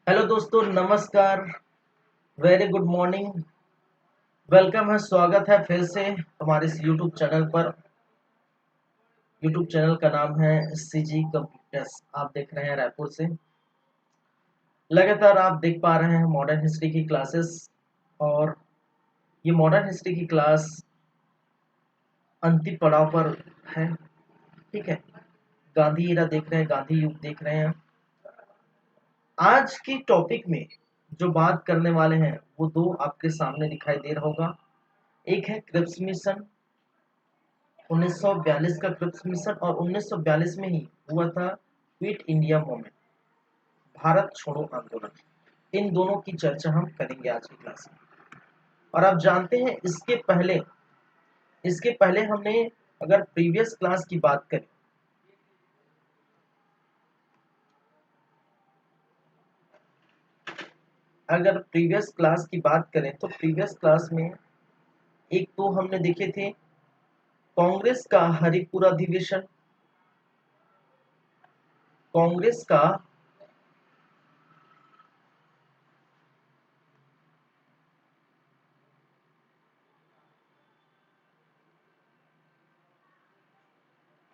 Hello दोस्तों, नमस्कार। Very good morning. Welcome है, स्वागत है फिर से हमारे इस यूट्यूब चैनल पर। यूट्यूब चैनल का नाम है सीजी कंप्यूटर्स। आप देख रहे हैं रायपुर से। लगातार आप देख पा रहे हैं मॉडर्न हिस्ट्री की क्लासेस। और ये मॉडर्न हिस्ट्री की क्लास अंतिम पड़ाव पर है। ठीक है, गांधी ईरा देख रहे हैं, गांधी युग देख रहे हैं। आज की टॉपिक में जो बात करने वाले हैं वो दो आपके सामने दिखाई दे रहा होगा। एक है क्रिप्स मिशन 1942 का क्रिप्स मिशन, और 1942 में ही हुआ था क्विट इंडिया मूवमेंट, भारत छोड़ो आंदोलन। इन दोनों की चर्चा हम करेंगे आज की क्लास में। और आप जानते हैं इसके पहले हमने, अगर प्रीवियस क्लास की बात करें, तो प्रीवियस क्लास में एक तो हमने देखे थे कांग्रेस का हरिपुरा अधिवेशन। कांग्रेस का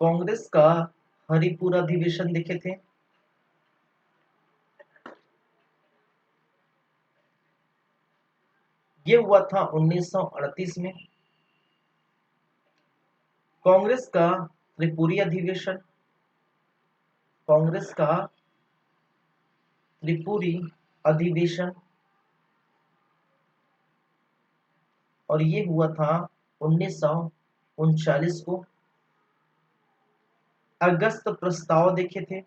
कांग्रेस का हरिपुरा अधिवेशन देखे थे। ये हुआ था 1938 में। कांग्रेस का त्रिपुरी अधिवेशन, कांग्रेस का त्रिपुरी अधिवेशन, और ये हुआ था 1939 को। अगस्त प्रस्ताव देखे थे।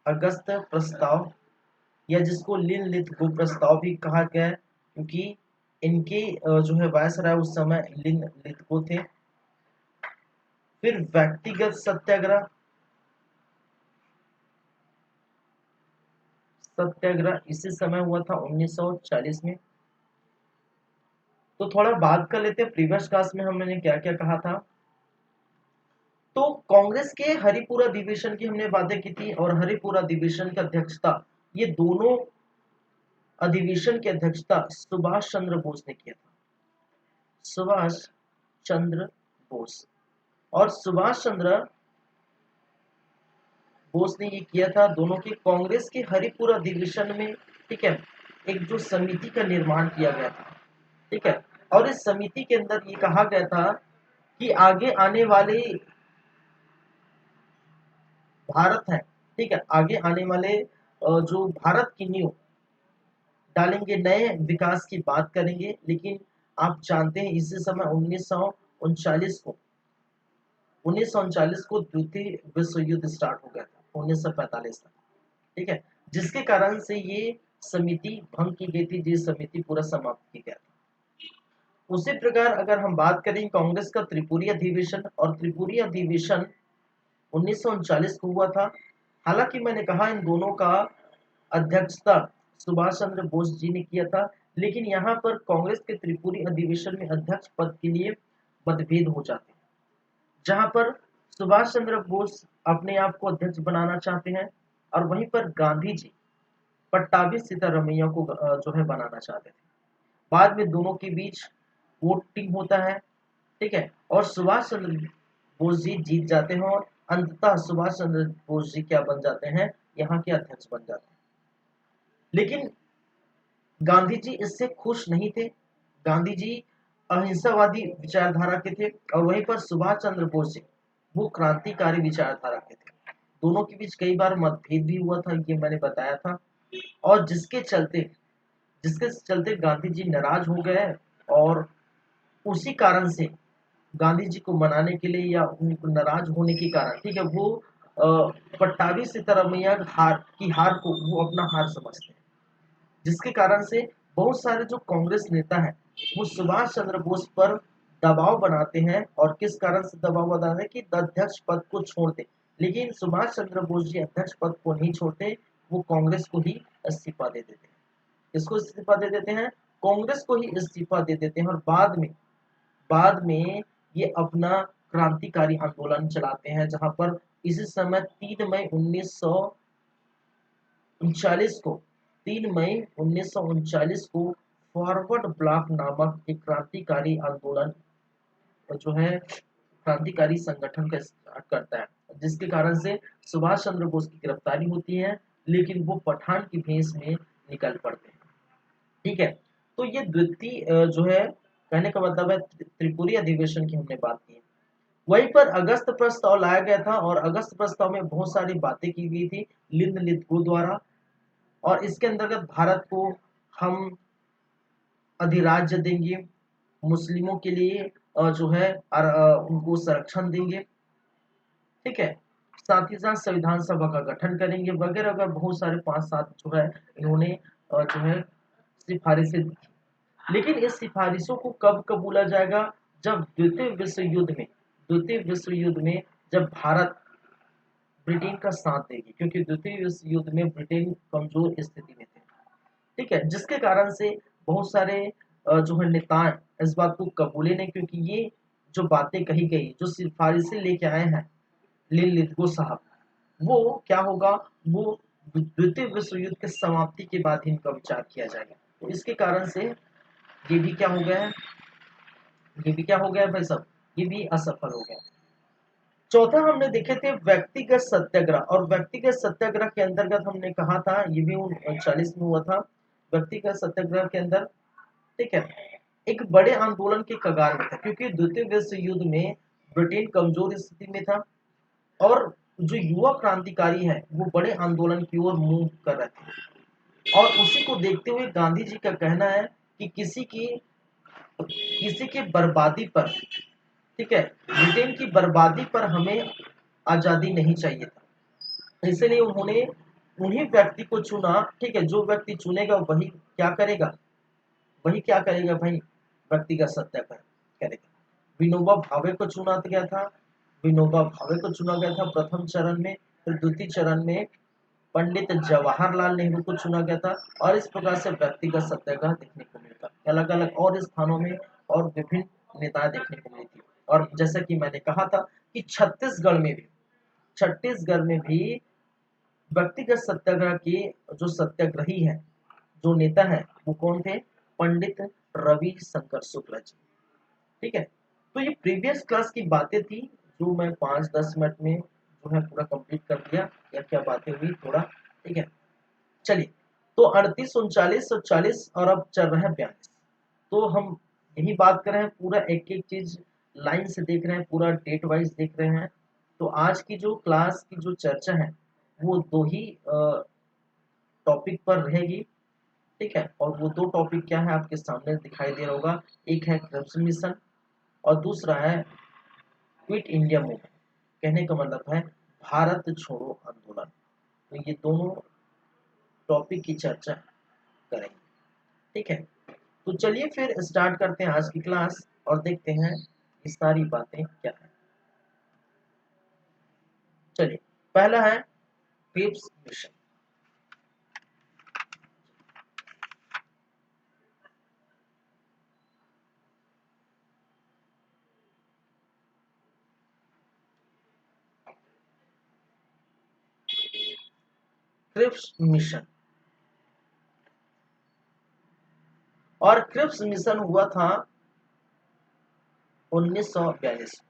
अगस्त प्रस्ताव, या जिसको लिन-लिथगो प्रस्ताव भी कहा गया है, क्योंकि इनके जो है वायसराय उस समय लिन-लिथगो थे। फिर व्यक्तिगत सत्याग्रह, इसी समय हुआ था 1940 में। तो थोड़ा बात कर लेते हैं प्रीवियस क्लास में हमने क्या क्या कहा था। तो कांग्रेस के हरिपुरा अधिवेशन की हमने बातें की थी, और हरिपुरा अधिवेशन की अध्यक्षता, ये दोनों अधिवेशन की अध्यक्षता सुभाष चंद्र बोस ने किया था। सुभाष चंद्र बोस। और सुभाष चंद्र बोस ने ये किया था दोनों के कांग्रेस के हरिपुरा अधिवेशन में। ठीक है, एक जो समिति का निर्माण किया गया था। ठीक है, और इस समिति के अंदर ये कहा गया था कि आगे आने वाले भारत है, ठीक है, आगे आने वाले जो भारत की नींव डालेंगे, नए विकास की बात करेंगे। लेकिन आप जानते हैं इसी समय 1939 को द्वितीय विश्व युद्ध स्टार्ट हो गया था, 1945 तक। ठीक है, जिसके कारण से ये समिति भंग की गई थी, ये समिति पूरा समाप्त की गया था। उसी प्रकार अगर हम बात करें कांग्रेस का त्रिपुरी अधिवेशन, और त्रिपुरी अधिवेशन 1939 को हुआ था। हालांकि मैंने कहा इन दोनों का अध्यक्षता सुभाष चंद्र बोस जी ने किया था, लेकिन यहाँ पर कांग्रेस के त्रिपुरी अधिवेशन में अध्यक्ष पद के लिए मतभेद हो जाते हैं, जहां पर सुभाष चंद्र बोस अपने आप को अध्यक्ष बनाना चाहते हैं, और वहीं पर गांधी जी पट्टाभी सिद्धारमैया को जो है बनाना चाहते थे। बाद में दोनों के बीच वोटिंग होता है। ठीक है, और सुभाष चंद्र बोस जी जीत जाते हैं, और अंततः सुभाष चंद्र बोस जी क्या बन जाते हैं, यहाँ के अध्यक्ष बन जाते हैं। लेकिन गांधी जी इससे खुश नहीं थे। गांधी जी अहिंसावादी विचारधारा के थे, और वहीं पर सुभाष चंद्र बोस जी वो क्रांतिकारी विचारधारा के थे। दोनों के बीच कई बार मतभेद भी हुआ था, ये मैंने बताया था। और जिसके चलते गांधी जी नाराज हो गए, और उसी कारण से गांधी जी को मनाने के लिए, या उनको नाराज होने के कारण, ठीक है, वो पट्टाभी सिद्धारमैया हार को वो अपना हार समझते हैं। जिसके कारण से बहुत सारे जो कांग्रेस नेता हैं वो सुभाष चंद्र बोस पर दबाव बनाते हैं, और किस कारण से दबाव बनाते हैं कि अध्यक्ष पद को छोड़ दे। लेकिन सुभाष चंद्र बोस जी अध्यक्ष पद को नहीं छोड़ते, वो कांग्रेस को ही इस्तीफा दे देते हैं। किसको इस्तीफा दे देते हैं? कांग्रेस को ही इस्तीफा दे देते हैं, और बाद में ये अपना क्रांतिकारी आंदोलन चलाते हैं, जहां पर इसी समय 3 मई 1900 उनचालीस को 3 मई 1939 को फॉरवर्ड ब्लॉक नामक एक क्रांतिकारी आंदोलन जो है क्रांतिकारी संगठन का स्टार्ट करता है, जिसके कारण से सुभाष चंद्र बोस की गिरफ्तारी होती है, लेकिन वो पठान की भेष में निकल पड़ते हैं। ठीक है, तो ये द्वितीय जो है कहने का मतलब है त्रिपुरी अधिवेशन की हमने बात की। वहीं पर अगस्त प्रस्ताव लाया गया था और अगस्त प्रस्ताव में बहुत सारी बातें की गई थी लिंदलिथगो द्वारा, और इसके अंतर्गत भारत को हम अधिराज्य देंगे, मुस्लिमों के लिए जो है उनको संरक्षण देंगे। ठीक है, साथ ही साथ संविधान सभा का गठन करेंगे वगैरह वगैरह बहुत सारे 5-7 जो है इन्होंने जो है सिफारिशें दी। लेकिन इस सिफारिशों को कब कबूला जाएगा? जब द्वितीय विश्व युद्ध में जब भारत ब्रिटेन का साथ देगी, क्योंकि द्वितीय विश्व युद्ध में ब्रिटेन कमजोर स्थिति में थे। ठीक है, जिसके कारण से बहुत सारे जो है नेता इस बात को कबूले नहीं, क्योंकि ये जो बातें कही गई, जो सिफारिशें लेके आए हैं लिथगो साहब, वो क्या होगा, वो द्वितीय विश्व युद्ध के समाप्ति के बाद ही इनका विचार किया जाएगा। तो इसके कारण से ये भी क्या हो गया है, ये भी क्या हो गया भाई साहब, ये भी असफल हो गया। चौथा हमने देखे थे व्यक्तिगत सत्याग्रह, और व्यक्तिगत सत्याग्रह के अंतर्गत हमने कहा था ये भी 1939 में हुआ था। व्यक्तिगत सत्याग्रह के अंदर ठीक है एक बड़े आंदोलन के कगार में था, क्योंकि द्वितीय विश्व युद्ध में ब्रिटेन कमजोर स्थिति में था और जो युवा क्रांतिकारी है वो बड़े आंदोलन की ओर मूव कर रहे थे, और उसी को देखते हुए गांधी जी का कहना है कि किसी की बर्बादी पर, ठीक है, ब्रिटेन की बर्बादी पर हमें आजादी नहीं चाहिए था। इसलिए उन्होंने उन्हीं व्यक्ति को चुना। ठीक है, जो व्यक्ति चुनेगा वही क्या करेगा, वही क्या करेगा भाई, व्यक्तिगत सत्याग्रह करेगा। विनोबा भावे को चुना गया था, विनोबा भावे को चुना गया था प्रथम चरण में, फिर द्वितीय चरण में पंडित जवाहरलाल नेहरू को चुना गया था, और इस प्रकार से व्यक्तिगत सत्याग्रह देखने को मिलता, अलग अलग और स्थानों में और विभिन्न नेताएं देखने को मिली थी। और जैसा कि मैंने कहा था कि छत्तीसगढ़ में भी व्यक्तिगत सत्याग्रह के जो सत्याग्रही है, जो नेता है, वो कौन थे? पंडित रवि शंकर शुक्ला जी। ठीक है, तो ये प्रीवियस क्लास की बातें थी जो मैं 5-10 मिनट में जो है पूरा कंप्लीट कर दिया। क्या क्या बातें हुई थोड़ा, ठीक है। चलिए, तो 38, 39 और 40 और अब चल रहा है 42। तो हम यही बात कर रहे हैं, पूरा एक एक चीज लाइन से देख रहे हैं, पूरा डेट वाइज देख रहे हैं। तो आज की जो क्लास की जो चर्चा है वो दो ही टॉपिक पर रहेगी। ठीक है, और वो दो टॉपिक क्या है आपके सामने दिखाई दे रहा होगा। एक है क्रिप्स मिशन और दूसरा है क्विट इंडिया मूवमेंट, कहने का मतलब है भारत छोड़ो आंदोलन। तो ये दोनों टॉपिक की चर्चा करेंगे। ठीक है, तो चलिए फिर स्टार्ट करते हैं आज की क्लास और देखते हैं ये सारी बातें क्या है। चलिए, पहला है क्रिप्स मिशन। क्रिप्स मिशन, और क्रिप्स मिशन हुआ था 1942।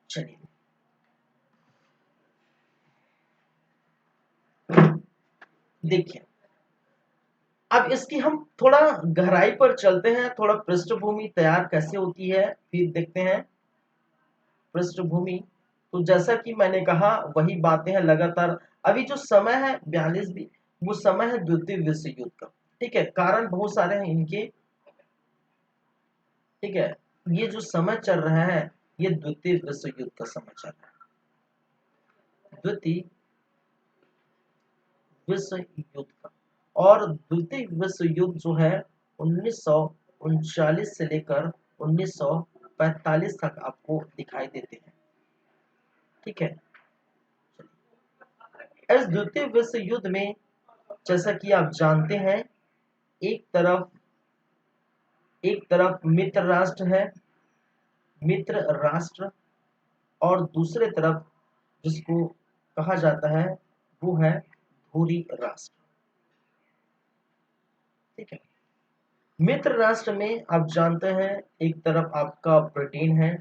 चलिए, देखिए, अब इसकी हम थोड़ा गहराई पर चलते हैं, थोड़ा पृष्ठभूमि तैयार कैसे होती है फिर देखते हैं पृष्ठभूमि। तो जैसा कि मैंने कहा वही बातें हैं लगातार। अभी जो समय है 42 भी, वो समय है द्वितीय विश्व युद्ध का। ठीक है, कारण बहुत सारे हैं इनके। ठीक है, ये जो समय चल रहा है ये द्वितीय विश्व युद्ध का समय चल रहा है, द्वितीय विश्व युद्ध का। और द्वितीय विश्व युद्ध जो है 1939 से लेकर 1945 तक आपको दिखाई देते हैं। ठीक है, इस द्वितीय विश्व युद्ध में जैसा कि आप जानते हैं, एक तरफ मित्र राष्ट्र है मित्र राष्ट्र, और दूसरे तरफ जिसको कहा जाता है वो है धुरी राष्ट्र। ठीक है, मित्र राष्ट्र में आप जानते हैं एक तरफ आपका ब्रिटेन है,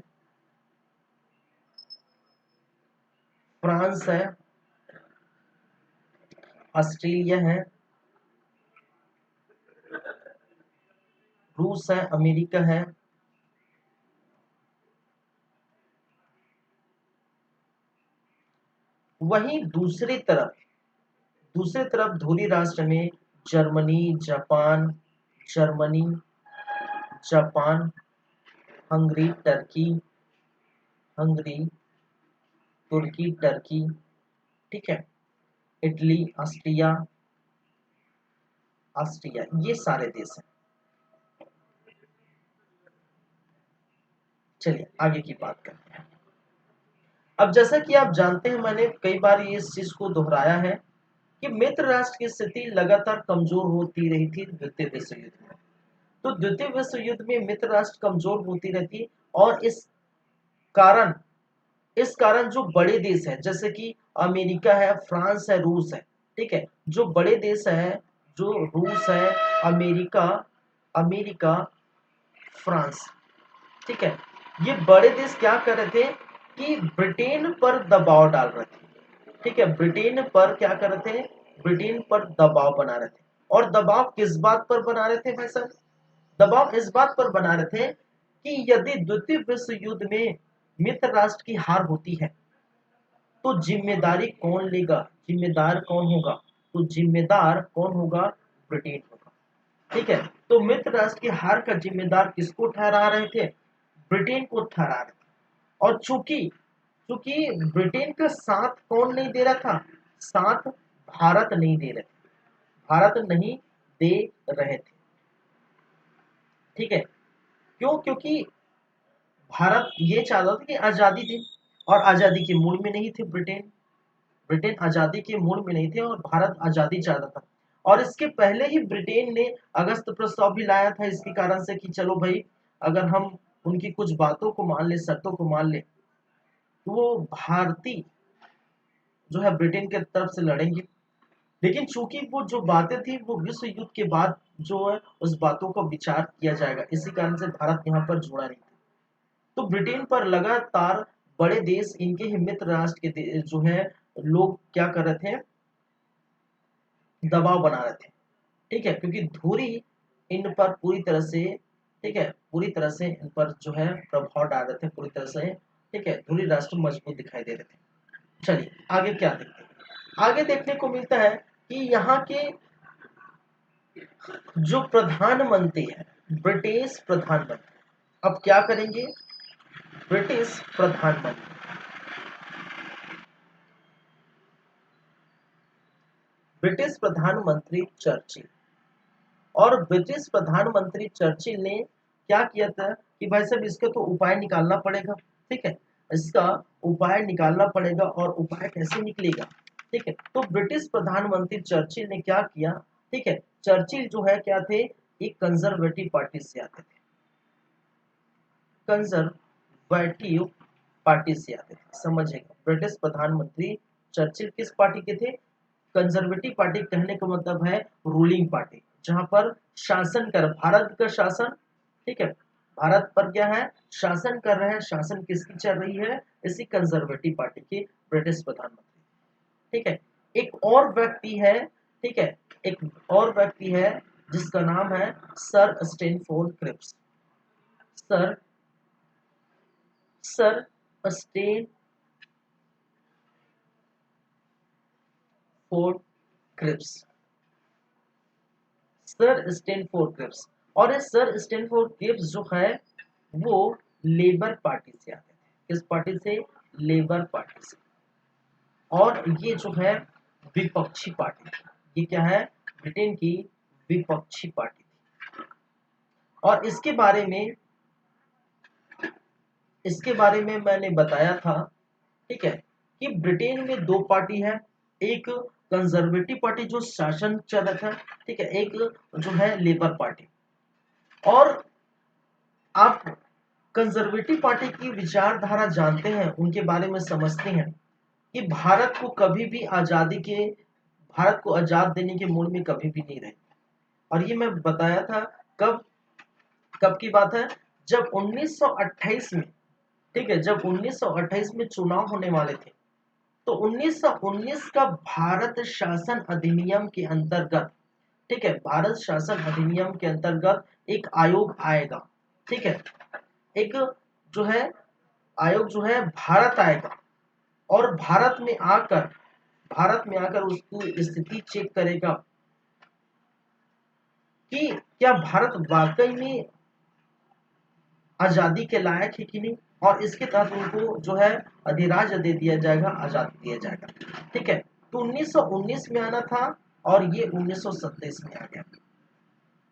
फ्रांस है, ऑस्ट्रेलिया है, रूस है, अमेरिका है। वहीं दूसरी तरफ धुरी राष्ट्र में जर्मनी, जर्मनी, जापान, हंगरी, तुर्की, टर्की, ठीक है, इटली, ऑस्ट्रिया, ये सारे देश हैं। चलिए आगे की बात करते हैं। अब जैसा कि आप जानते हैं, मैंने कई बार ये इस चीज को दोहराया है कि मित्र राष्ट्र की स्थिति लगातार कमजोर होती रही थी द्वितीय विश्व युद्ध में। तो द्वितीय विश्व युद्ध में मित्र राष्ट्र कमजोर होती रहती, और कारण इस कारण जो बड़े देश हैं जैसे कि अमेरिका है, फ्रांस है, रूस है, ठीक है, जो बड़े देश हैं, जो रूस है, अमेरिका अमेरिका फ्रांस, ठीक है, ये बड़े देश क्या कर रहे थे कि ब्रिटेन पर दबाव डाल रहे थे। ठीक है, ब्रिटेन पर क्या कर रहे थे, ब्रिटेन पर दबाव बना रहे थे। और दबाव किस बात पर बना रहे थे भाई साहब, दबाव इस बात पर बना रहे थे कि यदि द्वितीय विश्व युद्ध में मित्र राष्ट्र की हार होती है तो जिम्मेदारी कौन लेगा, जिम्मेदार कौन होगा, तो जिम्मेदार कौन होगा, ब्रिटेन होगा। ठीक है, तो मित्र राष्ट्र की हार का जिम्मेदार किसको ठहरा रहे थे, ब्रिटेन को ठहरा रहे थे। और चूंकि चूंकि ब्रिटेन का साथ कौन नहीं दे रहा था, साथ भारत नहीं दे रहे थे, भारत नहीं दे रहे थे। ठीक है, क्यों, क्योंकि भारत ये चाहता था कि आजादी थी, और आजादी के मूड में नहीं थे ब्रिटेन, ब्रिटेन आजादी के मूड में नहीं थे और भारत आजादी चाहता था। और इसके पहले ही ब्रिटेन ने अगस्त प्रस्ताव भी लाया था इसके कारण से कि चलो भाई, अगर हम उनकी कुछ बातों को मान ले, शर्तों को मान ले, तो वो भारतीय जो है ब्रिटेन के तरफ से लड़ेंगे। लेकिन चूंकि वो जो बातें थी वो विश्व युद्ध के बाद जो है उस बातों का विचार किया जाएगा, इसी कारण से भारत यहाँ पर जुड़ा नहीं था। तो ब्रिटेन पर लगातार बड़े देश, इनके ही मित्र राष्ट्र के जो है लोग क्या कर रहे थे, दबाव बना रहे थे। ठीक है, क्योंकि धुरी इन पर पूरी तरह से, ठीक है, पूरी तरह से इन पर जो है प्रभाव डाल रहे थे पूरी तरह से। ठीक है, धुरी राष्ट्र मजबूत दिखाई दे रहे थे। चलिए आगे क्या देखते हैं, आगे देखने को मिलता है कि यहाँ के जो प्रधानमंत्री है, ब्रिटिश प्रधानमंत्री, अब क्या करेंगे, ब्रिटिश प्रधानमंत्री, ब्रिटिश प्रधानमंत्री चर्चिल, और ब्रिटिश प्रधानमंत्री चर्चिल ने क्या किया था कि भाई साहब इसका तो उपाय निकालना पड़ेगा। ठीक है, इसका उपाय निकालना पड़ेगा, और उपाय कैसे निकलेगा। ठीक है, तो ब्रिटिश प्रधानमंत्री चर्चिल ने क्या किया, ठीक है, चर्चिल जो है क्या थे, एक कंजर्वेटिव पार्टी से आते थे, कंजर्वेटिव पार्टी से आते थे, समझेगा। ब्रिटिश प्रधानमंत्री चर्चिल किस पार्टी के थे, कंजर्वेटिव पार्टी, कहने का मतलब है रूलिंग पार्टी, जहां पर शासन कर भारत का शासन, ठीक है, भारत पर क्या है, शासन कर रहे हैं, शासन किसकी चल रही है, इसी कंजर्वेटिव पार्टी के ब्रिटिश प्रधानमंत्री। ठीक है, एक और व्यक्ति है, ठीक है, एक और व्यक्ति है जिसका नाम है sir Stanford Cripps, sir sir Stanford Cripps, sir Stanford Cripps. और ये सर स्टैनफोर्ड क्रिप्स जो है वो लेबर पार्टी से आते थे, किस पार्टी से, लेबर पार्टी से। और ये जो है विपक्षी पार्टी थी, ये क्या है, ब्रिटेन की विपक्षी पार्टी थी। और इसके बारे में मैंने बताया था, ठीक है, कि ब्रिटेन में दो पार्टी है, एक कंजर्वेटिव पार्टी जो शासन चल रहा था, ठीक है, एक जो है लेबर पार्टी। और आप कंजर्वेटिव पार्टी की विचारधारा जानते हैं, उनके बारे में समझते हैं कि भारत को कभी भी भारत को आजाद देने के मूड में कभी भी नहीं रहे। और ये मैं बताया था कब कब की बात है, जब 1928 में, ठीक है, जब 1928 में चुनाव होने वाले थे, तो 1919 का भारत शासन अधिनियम के अंतर्गत, ठीक है, भारत शासन अधिनियम के अंतर्गत एक आयोग आएगा, ठीक है, एक जो है आयोग जो है भारत आएगा, और भारत में आकर उसकी स्थिति चेक करेगा कि क्या भारत वाकई में आजादी के लायक है कि नहीं, और इसके तहत उनको जो है अधिराज्य दे दिया जाएगा, आजादी दिया जाएगा, ठीक है। तो 1919 में आना था और ये 1927 में आ गया,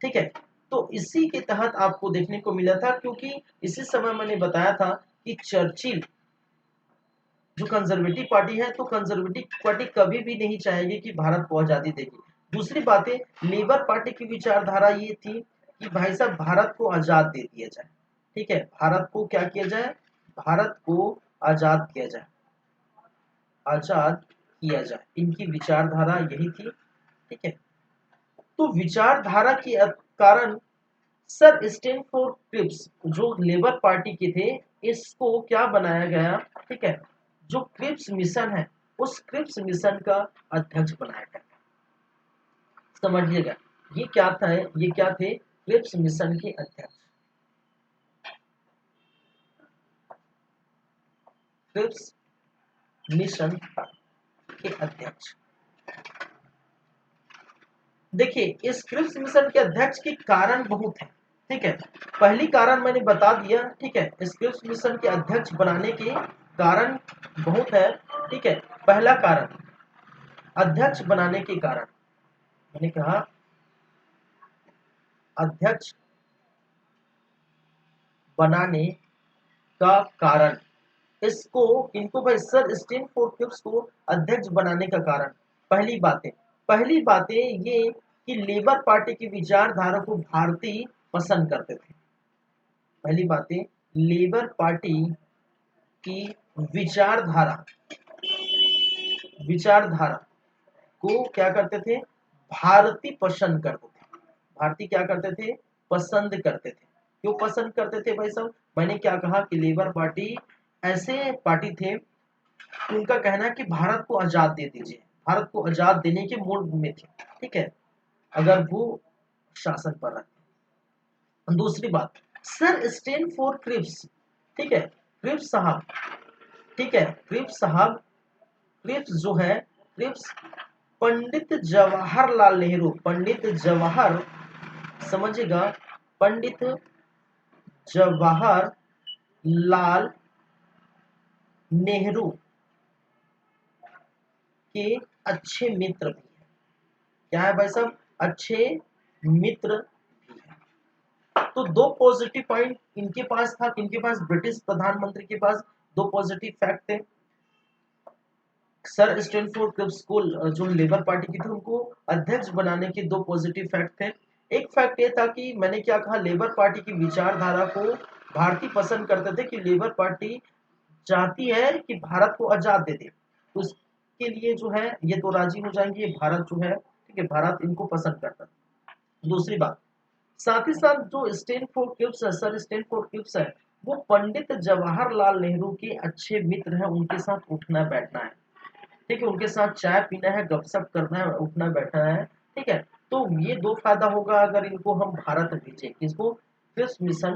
ठीक है। तो इसी के तहत आपको देखने को मिला था, क्योंकि इसी समय मैंने बताया था कि चर्चिल जो कंजर्वेटिव पार्टी है, तो कंजर्वेटिव पार्टी कभी भी नहीं चाहेगी कि भारत को आजादी देगी। दूसरी बात है, लेबर पार्टी की विचारधारा ये थी कि भाई साहब भारत को आजाद दे दिया जाए, ठीक है, भारत को क्या किया जाए, भारत को आजाद किया जाए, आजाद किया जाए, इनकी विचारधारा यही थी, ठीक है। तो विचारधारा के कारण सर स्टैनफोर्ड क्रिप्स जो लेबर पार्टी के थे, इसको क्या बनाया गया, ठीक है, जो क्रिप्स मिशन है, उस क्रिप्स मिशन का अध्यक्ष बनाया गया। समझिएगा, ये क्या था, ये क्या थे, क्रिप्स मिशन के अध्यक्ष, क्रिप्स मिशन के अध्यक्ष। देखिए, इस क्रिप्स मिशन के अध्यक्ष के कारण बहुत है, ठीक है। पहली कारण मैंने बता दिया, ठीक है, इस क्रिप्स मिशन के अध्यक्ष बनाने के कारण बहुत है, ठीक है। पहला कारण, अध्यक्ष बनाने के कारण, मैंने कहा अध्यक्ष बनाने का कारण, इसको इनको भाई सर स्टैनफोर्ड क्रिप्स को अध्यक्ष बनाने का कारण, पहली बातें ये कि लेबर पार्टी की विचारधारा को भारतीय पसंद करते थे। पहली बातें, लेबर पार्टी की विचारधारा विचारधारा को क्या करते थे, भारतीय पसंद करते थे। भारतीय क्या करते थे, पसंद करते थे। क्यों पसंद करते थे भाई साहब, मैंने क्या कहा कि लेबर पार्टी ऐसे पार्टी थे, उनका कहना है कि भारत को आजाद दे दीजिए, भारत को आजाद देने के मूड में थे, ठीक है, अगर वो शासन पर रहते। दूसरी बात, सर स्टैनफोर्ड क्रिप्स, ठीक है, क्रिप्स साहब, ठीक है, क्रिप्स साहब, क्रिप्स जो है, क्रिप्स पंडित जवाहरलाल नेहरू, पंडित जवाहर, समझिएगा, पंडित जवाहरलाल नेहरू के अच्छे मित्र भी हैं। क्या है भाई साहब, अच्छे मित्र भी हैं। तो दो पॉजिटिव पॉइंट इनके पास था, इनके पास ब्रिटिश प्रधानमंत्री के पास दो पॉजिटिव फैक्ट थे। सर स्टैनफोर्ड क्रिप्स को जो लेबर पार्टी की थी, उनको अध्यक्ष बनाने के दो पॉजिटिव फैक्ट थे। एक फैक्ट ये था कि मैंने क्या कहा, लेबर पार्टी की विचारधारा को भारतीय पसंद करते थे, कि लेबर पार्टी चाहती है कि भारत को आजाद दे दे, तो उसके लिए जो है ये तो राजी हो जाएंगे, भारत जो है, ठीक है, भारत इनको पसंद करता है। दूसरी बात, साथ ही साथ जो स्टैनफोर्ड क्रिप्स है, सर स्टैनफोर्ड क्रिप्स है, वो पंडित जवाहरलाल नेहरू के अच्छे मित्र हैं, उनके साथ उठना बैठना है, ठीक है, उनके साथ चाय पीना है, गपशप करना है, उठना बैठना है, ठीक है। तो ये दो फायदा होगा अगर इनको हम भारत भेजें, किसको, क्रिप्स मिशन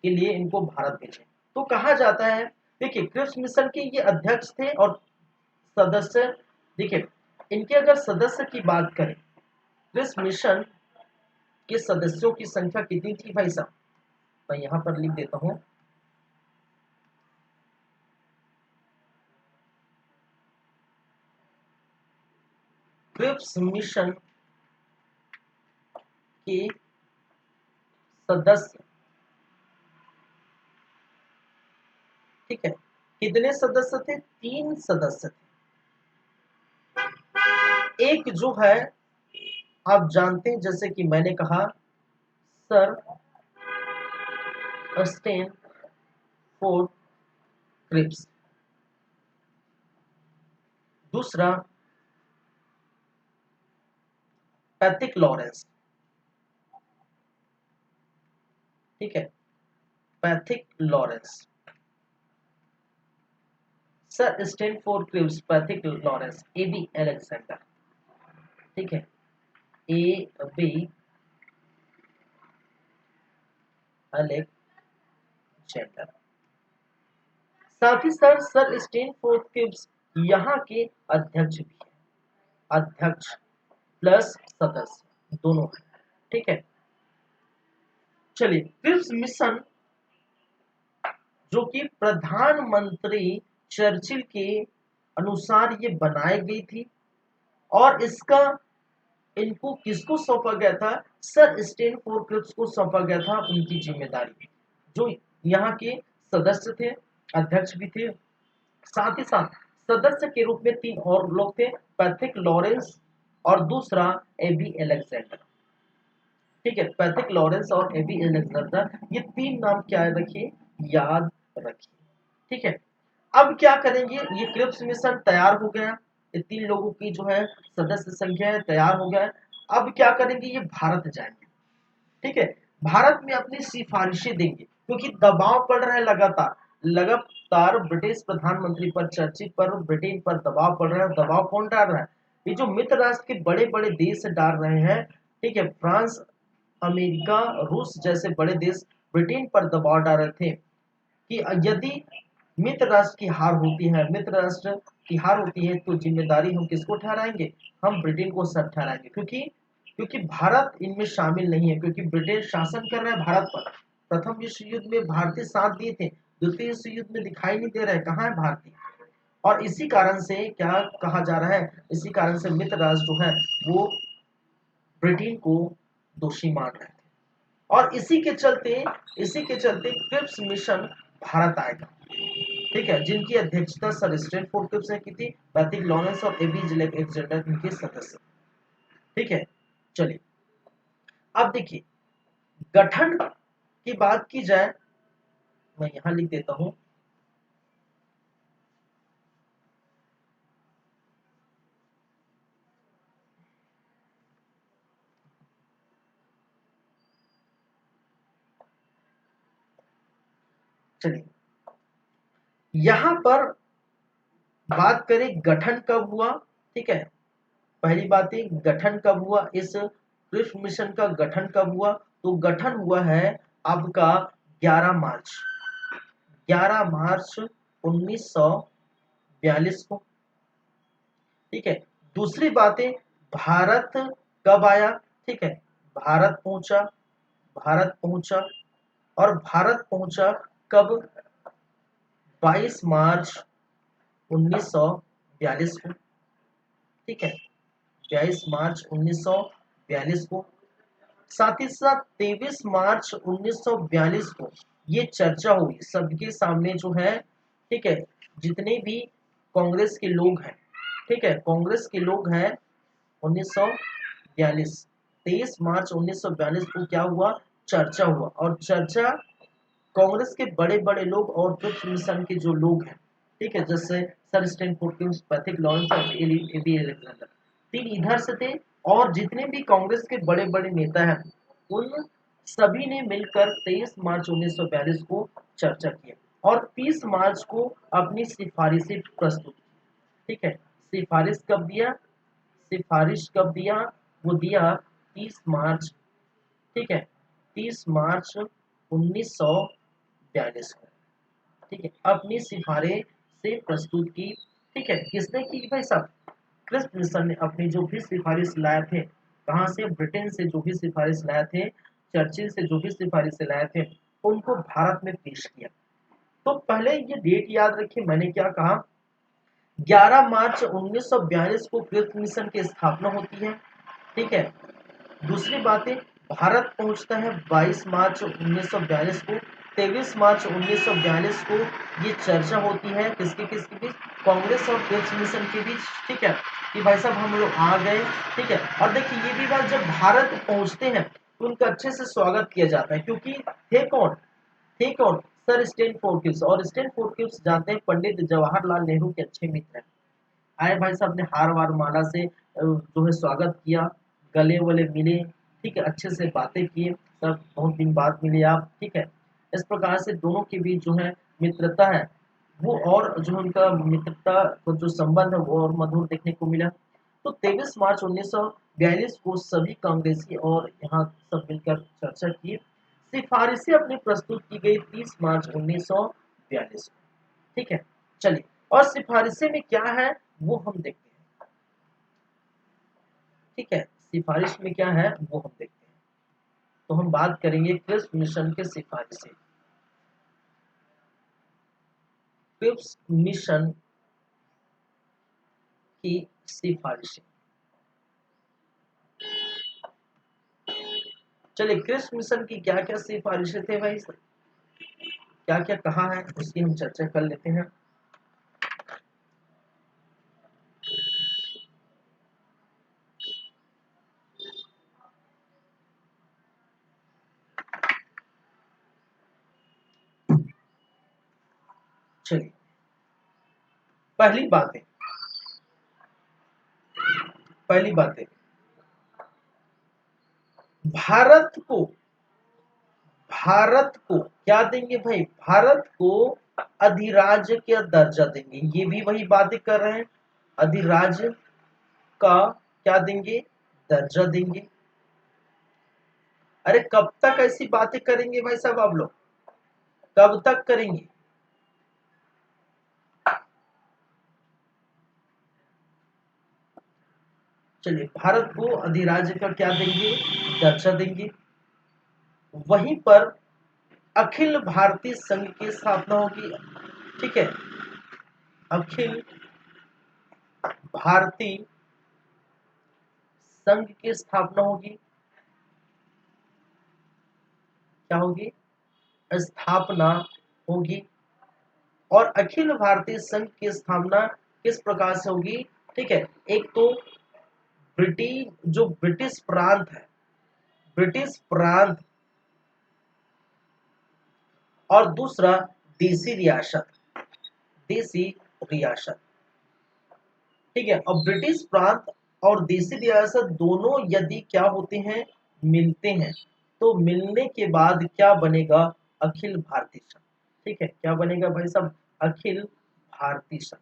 के लिए इनको भारत भेजें। तो कहा जाता है, देखिए, क्रिप्स मिशन के ये अध्यक्ष थे और सदस्य, देखिए, इनके अगर सदस्य की बात करें, क्रिप्स मिशन के सदस्यों की संख्या कितनी थी भाई साहब, मैं यहां पर लिख देता हूं, क्रिप्स मिशन के सदस्य, ठीक है, कितने सदस्य थे, तीन सदस्य थे। एक जो है, आप जानते हैं, जैसे कि मैंने कहा, सर स्टेन फोर्ड क्रिप्स। दूसरा पैथिक लॉरेंस, ठीक है, Pethick Lawrence, sir Stanford Cripps, Pethick Lawrence, A B Alexander, ठीक है, ए बी अलेक्जेंडर। साथ ही सर स्टैनफोर्ड क्रिप्स यहाँ के अध्यक्ष भी है, अध्यक्ष प्लस सदस्य दोनों है, ठीक है। चलिए, क्रिप्स मिशन जो कि प्रधानमंत्री चर्चिल के अनुसार ये बनाई गई थी, और इसका इनको किसको सौंपा गया था, सर स्टैनफोर्ड क्रिप्स को सौंपा गया था उनकी जिम्मेदारी, जो यहाँ के सदस्य थे, अध्यक्ष भी थे। साथ ही साथ सदस्य के रूप में 3 और लोग थे, पैथिक लॉरेंस और दूसरा एबी अलेक्जेंडर, ठीक है। पैथिक लॉरेंस और एबी अलेक्जेंडर, ये 3 नाम क्या रखिए, याद रखिए, ठीक है। अब क्या करेंगे, ये क्रिप्स मिशन तैयार हो गया, ये 3 लोगों की जो है सदस्य संख्या है तैयार हो गया है। अब क्या करेंगे, ये भारत जाएंगे, ठीक है। भारत में अपनी सिफारिशें देंगे, क्योंकि दबाव पड़ रहा है लगातार लगातार ब्रिटिश प्रधानमंत्री पर, चर्चिल पर, ब्रिटेन पर दबाव पड़ रहा है। दबाव कौन डाल रहा है, ये जो मित्र राष्ट्र के बड़े बड़े देश डाल रहे हैं, ठीक है। फ्रांस, अमेरिका, रूस जैसे बड़े देश ब्रिटेन पर दबाव डाल रहे थे कि यदि मित्र राष्ट्र की हार होती है, मित्र राष्ट्र की हार होती है, तो जिम्मेदारी हम किसको ठहराएंगे, हम ब्रिटेन को सर ठहराएंगे, क्योंकि क्योंकि भारत इनमें शामिल नहीं है, क्योंकि ब्रिटेन शासन कर रहा है भारत पर। प्रथम विश्व युद्ध में भारतीय साथ दिए थे, द्वितीय विश्व युद्ध में दिखाई नहीं दे रहे, कहाँ है भारतीय। और इसी कारण से क्या कहा जा रहा है, इसी कारण से मित्र राष्ट्र जो है वो ब्रिटेन को दोषी मान रहे थे, और इसी के चलते क्रिप्स मिशन भारत आएगा, ठीक है, जिनकी अध्यक्षता सर स्टैनफोर्ड क्रिप्स ने की थी, पैथिक लॉरेंस और एबी अलेक्जेंडर इनके सदस्य, ठीक है। चलिए, अब देखिए, गठन की बात की जाए, मैं यहां लिख देता हूं, चलिए यहां पर बात करें गठन कब हुआ, ठीक है। पहली बात है गठन कब हुआ, इस क्रिप्स मिशन का गठन कब हुआ, तो गठन हुआ है आपका 11 मार्च 11 मार्च 1942 को, ठीक है। दूसरी बात है भारत कब आया, ठीक है, भारत पहुंचा, भारत पहुंचा, और भारत पहुंचा कब, 22 मार्च 1942 को, ठीक है, 22 मार्च 1942 को। साथ ही साथ 23 मार्च 1942 को ये चर्चा हुई सबके सामने जो है, ठीक है, जितने भी कांग्रेस के लोग हैं, ठीक है, कांग्रेस के लोग हैं, 1942 23 मार्च 1942 को क्या हुआ, चर्चा हुआ, और चर्चा कांग्रेस के बड़े बड़े लोग और क्रिप्स मिशन के जो लोग हैं, ठीक है, जैसे sir Stanford Cripps, Pethick Lawrence और एबी अलेक्जेंडर, 3 इधर से थे, और जितने भी कांग्रेस के बड़े बड़े नेता हैं उन सभी ने मिलकर 23 मार्च 1942 को चर्चा किया, और 30 मार्च को अपनी सिफारिशें प्रस्तुत की, ठीक है। सिफारिश कब दिया, सिफारिश कब दिया, वो दिया 30 मार्च, ठीक है, 30 मार्च 1942 को, ठीक है, अपनी सिफारिश से प्रस्तुत की, ठीक है। किसने की भाई साहब, क्रिप्स मिशन ने अपनी जो भी सिफारिश लाए थे, कहाँ से, ब्रिटेन से जो भी सिफारिश लाए थे, चर्चिल से जो भी सिफारिश लाए थे, उनको भारत में पेश किया। तो पहले ये डेट याद रखिए, मैंने क्या कहा, 11 मार्च 1942 को क्रिप्स मिशन की स्थापना होती है, ठीक है। दूसरी बात है भारत पहुंचता है 22 मार्च 1942 को, 23 मार्च 1942 को ये चर्चा होती है किसके किसके बीच, कांग्रेस और क्रिप्स मिशन के बीच, ठीक है, कि भाई साहब हम लोग आ गए, ठीक है। और देखिए ये भी बात, जब भारत पहुंचते हैं तो उनका अच्छे से स्वागत किया जाता है, क्योंकि थे कौन, थे कौन, सर स्टैनफोर्ड और स्टैनफोर्ड जानते हैं पंडित जवाहरलाल नेहरू के अच्छे मित्र हैं। आए भाई साहब ने हार वार माला से जो है स्वागत किया, गले वले मिले, ठीक है, अच्छे से बातें किए, सब बहुत दिन बाद मिले आप, ठीक है। इस प्रकार से दोनों के बीच जो है मित्रता है वो, और जो उनका मित्रता को जो संबंध है वो और मधुर देखने को मिला। तो 23 मार्च 1942 को सभी कांग्रेसी और यहाँ सब मिलकर चर्चा की, सिफारिशें अपनी प्रस्तुत की गई 30 मार्च 1942 को, ठीक है। चलिए, और सिफारिशें में क्या है वो हम देखते हैं, ठीक है। सिफारिश में क्या है वो हम देखते हैं। तो हम बात करेंगे क्रिप्स मिशन के सिफारिशें। क्रिप्स मिशन की सिफारिशें, चलिए क्रिप्स मिशन की क्या क्या सिफारिशें थे भाई, क्या क्या कहा है उसकी हम चर्चा कर लेते हैं। चलिए, पहली बात है, पहली बात है, भारत को, भारत को क्या देंगे भाई, भारत को अधिराज्य का दर्जा देंगे। ये भी वही बातें कर रहे हैं, अधिराज्य का क्या देंगे, दर्जा देंगे। अरे कब तक ऐसी बातें करेंगे भाई साहब आप लोग, कब तक करेंगे। चलिए, भारत को अधिराज्य का क्या देंगे, दर्जा देंगे। वहीं पर अखिल भारतीय संघ की स्थापना होगी, ठीक है। अखिल भारतीय संघ की स्थापना होगी, क्या होगी, स्थापना होगी। और अखिल भारतीय संघ की स्थापना किस प्रकार से होगी, ठीक है। एक तो जो ब्रिटिश प्रांत है, ब्रिटिश प्रांत, और दूसरा देसी रियासत, देसी रियासत, ठीक है। और ब्रिटिश प्रांत और देसी रियासत दोनों यदि क्या होते हैं, मिलते हैं, तो मिलने के बाद क्या बनेगा, अखिल भारतीय संघ, ठीक है। क्या बनेगा भाई साहब, अखिल भारतीय संघ,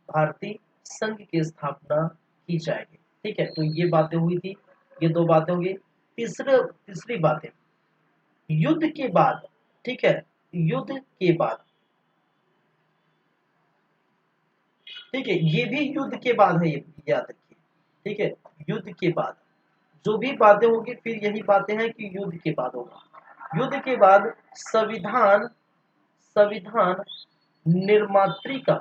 भारतीय संघ की स्थापना की जाएगी, ठीक है। तो ये बातें हुई थी, ये दो बातें होगी। तीसरी बात है, युद्ध के बाद, ठीक है, युद्ध के बाद, ठीक है, ये भी युद्ध के बाद है, ये याद रखिए, ठीक है। युद्ध के बाद जो भी बातें होगी फिर यही बातें हैं कि युद्ध के बाद होगा। युद्ध के बाद संविधान, संविधान निर्मात्री का,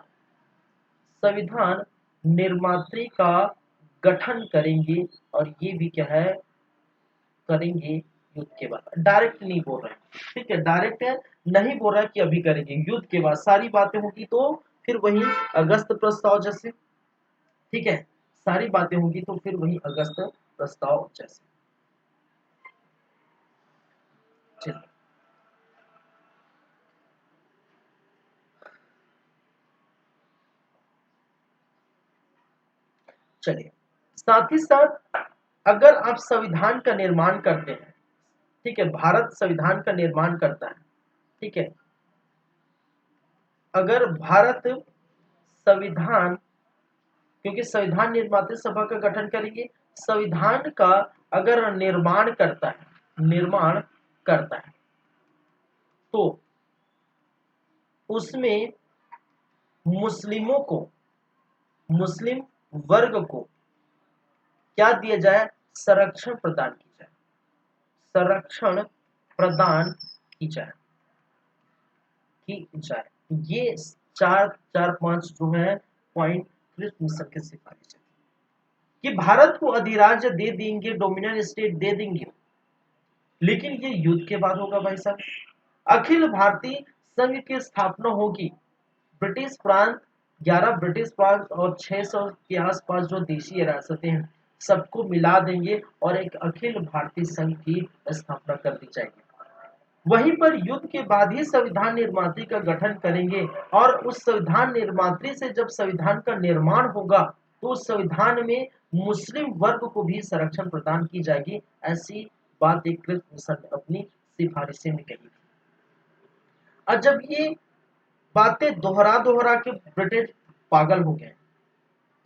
संविधान निर्मात्री का गठन करेंगे। और ये भी क्या है, करेंगे युद्ध के बाद, डायरेक्ट नहीं बोल रहे हैं, ठीक है। डायरेक्ट नहीं बोल रहा है कि अभी करेंगे, युद्ध के बाद सारी बातें होगी तो फिर वही अगस्त प्रस्ताव जैसे, ठीक है। सारी बातें होंगी तो फिर वही अगस्त प्रस्ताव जैसे। चलिए, चलिए, साथ ही साथ अगर आप संविधान का निर्माण करते हैं, ठीक है, भारत संविधान का निर्माण करता है, ठीक है। अगर भारत संविधान, क्योंकि संविधान निर्माता सभा का गठन करेंगे, संविधान का अगर निर्माण करता है, निर्माण करता है, तो उसमें मुस्लिमों को, मुस्लिम वर्ग को क्या दिया जाए, संरक्षण प्रदान की जाए, संरक्षण प्रदान की जाए, की जाए। ये चार चार पांच जो है पॉइंट क्रिप्स मिशन के सिफारिश है कि भारत को अधिराज्य दे देंगे, डोमिनियन स्टेट दे देंगे, लेकिन ये युद्ध के बाद होगा भाई साहब। अखिल भारतीय संघ की स्थापना होगी, ब्रिटिश प्रांत, 11 ब्रिटिश प्रांत और 600 के आसपास जो देशी रियासतें हैं सबको मिला देंगे और एक अखिल भारतीय संघ की स्थापना कर दी जाएगी। वहीं पर युद्ध के बाद ही संविधान निर्मात्री का गठन करेंगे और उस संविधान निर्मात्री से जब संविधान का निर्माण होगा तो उस संविधान में मुस्लिम वर्ग को भी संरक्षण प्रदान की जाएगी। ऐसी बात एक क्रिप्स मिशन ने अपनी सिफारिशें में कही थी। और जब ये बातें दोहरा दोहरा के ब्रिटिश पागल हो गए,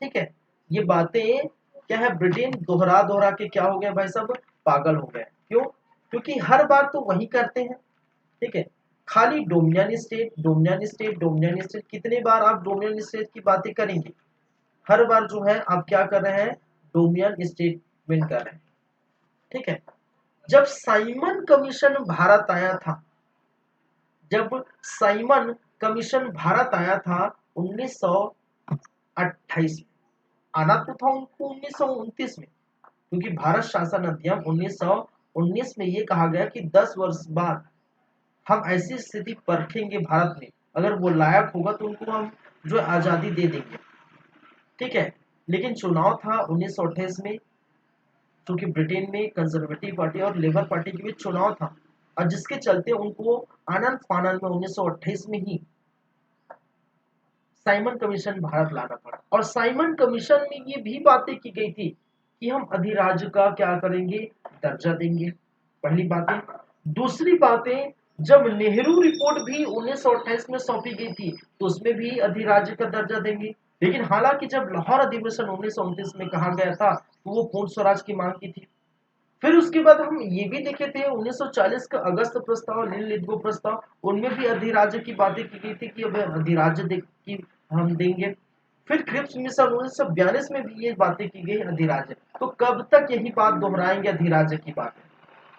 ठीक है, ये बातें क्या है, ब्रिटेन दोहरा दोहरा के क्या हो गया भाई साहब, पागल हो गए। क्यों? क्योंकि हर बार तो वही करते हैं, ठीक है, खाली dominion state dominion state dominion state, कितने बार आप डोमिनियन स्टेट की बातें करेंगे? हर बार जो है आप क्या कर रहे हैं, डोमिनियन स्टेटमेंट कर रहे हैं, ठीक है। जब साइमन कमीशन भारत आया था, जब साइमन कमीशन भारत आया था 1928 में, आना तो था उनको 1929 में, क्योंकि भारत शासन अधिनियम 1919 में ये कहा गया कि 10 वर्ष बाद हम ऐसी स्थिति परखेंगे भारत में, अगर वो लायक होगा तो उनको हम जो आज़ादी दे देंगे, ठीक है। लेकिन चुनाव था 1928 में, क्योंकि ब्रिटेन में कंजर्वेटिव पार्टी और लेबर पार्टी के बीच चुनाव था, और जिसके चलते उनको आनंद फानंद में 1928 में ही साइमन कमीशन भारत लाना पड़ा। और साइमन कमीशन में ये भी बातें की गई थी कि हम अधिराज्य का क्या करेंगे, दर्जा देंगे, पहली बातें। दूसरी बातें, जब नेहरू रिपोर्ट भी 1928 में सौंपी गई थी तो उसमें भी अधिराज्य का दर्जा देंगे। लेकिन हालांकि जब लाहौर अधिवेशन 1929 में कहा गया था तो वो पूर्ण स्वराज की मांग की थी। फिर उसके बाद हम ये भी देखे थे 1940 का अगस्त प्रस्ताव, लिनलिथगो प्रस्ताव, उनमें भी अधिराज्य की बातें की गई थी कि अब अधिराज्य की हम देंगे। फिर क्रिप्स मिशन 1942 में भी ये बातें की गई अधिराज्य। तो कब तक यही बात दोहराएंगे अधिराज्य की बात,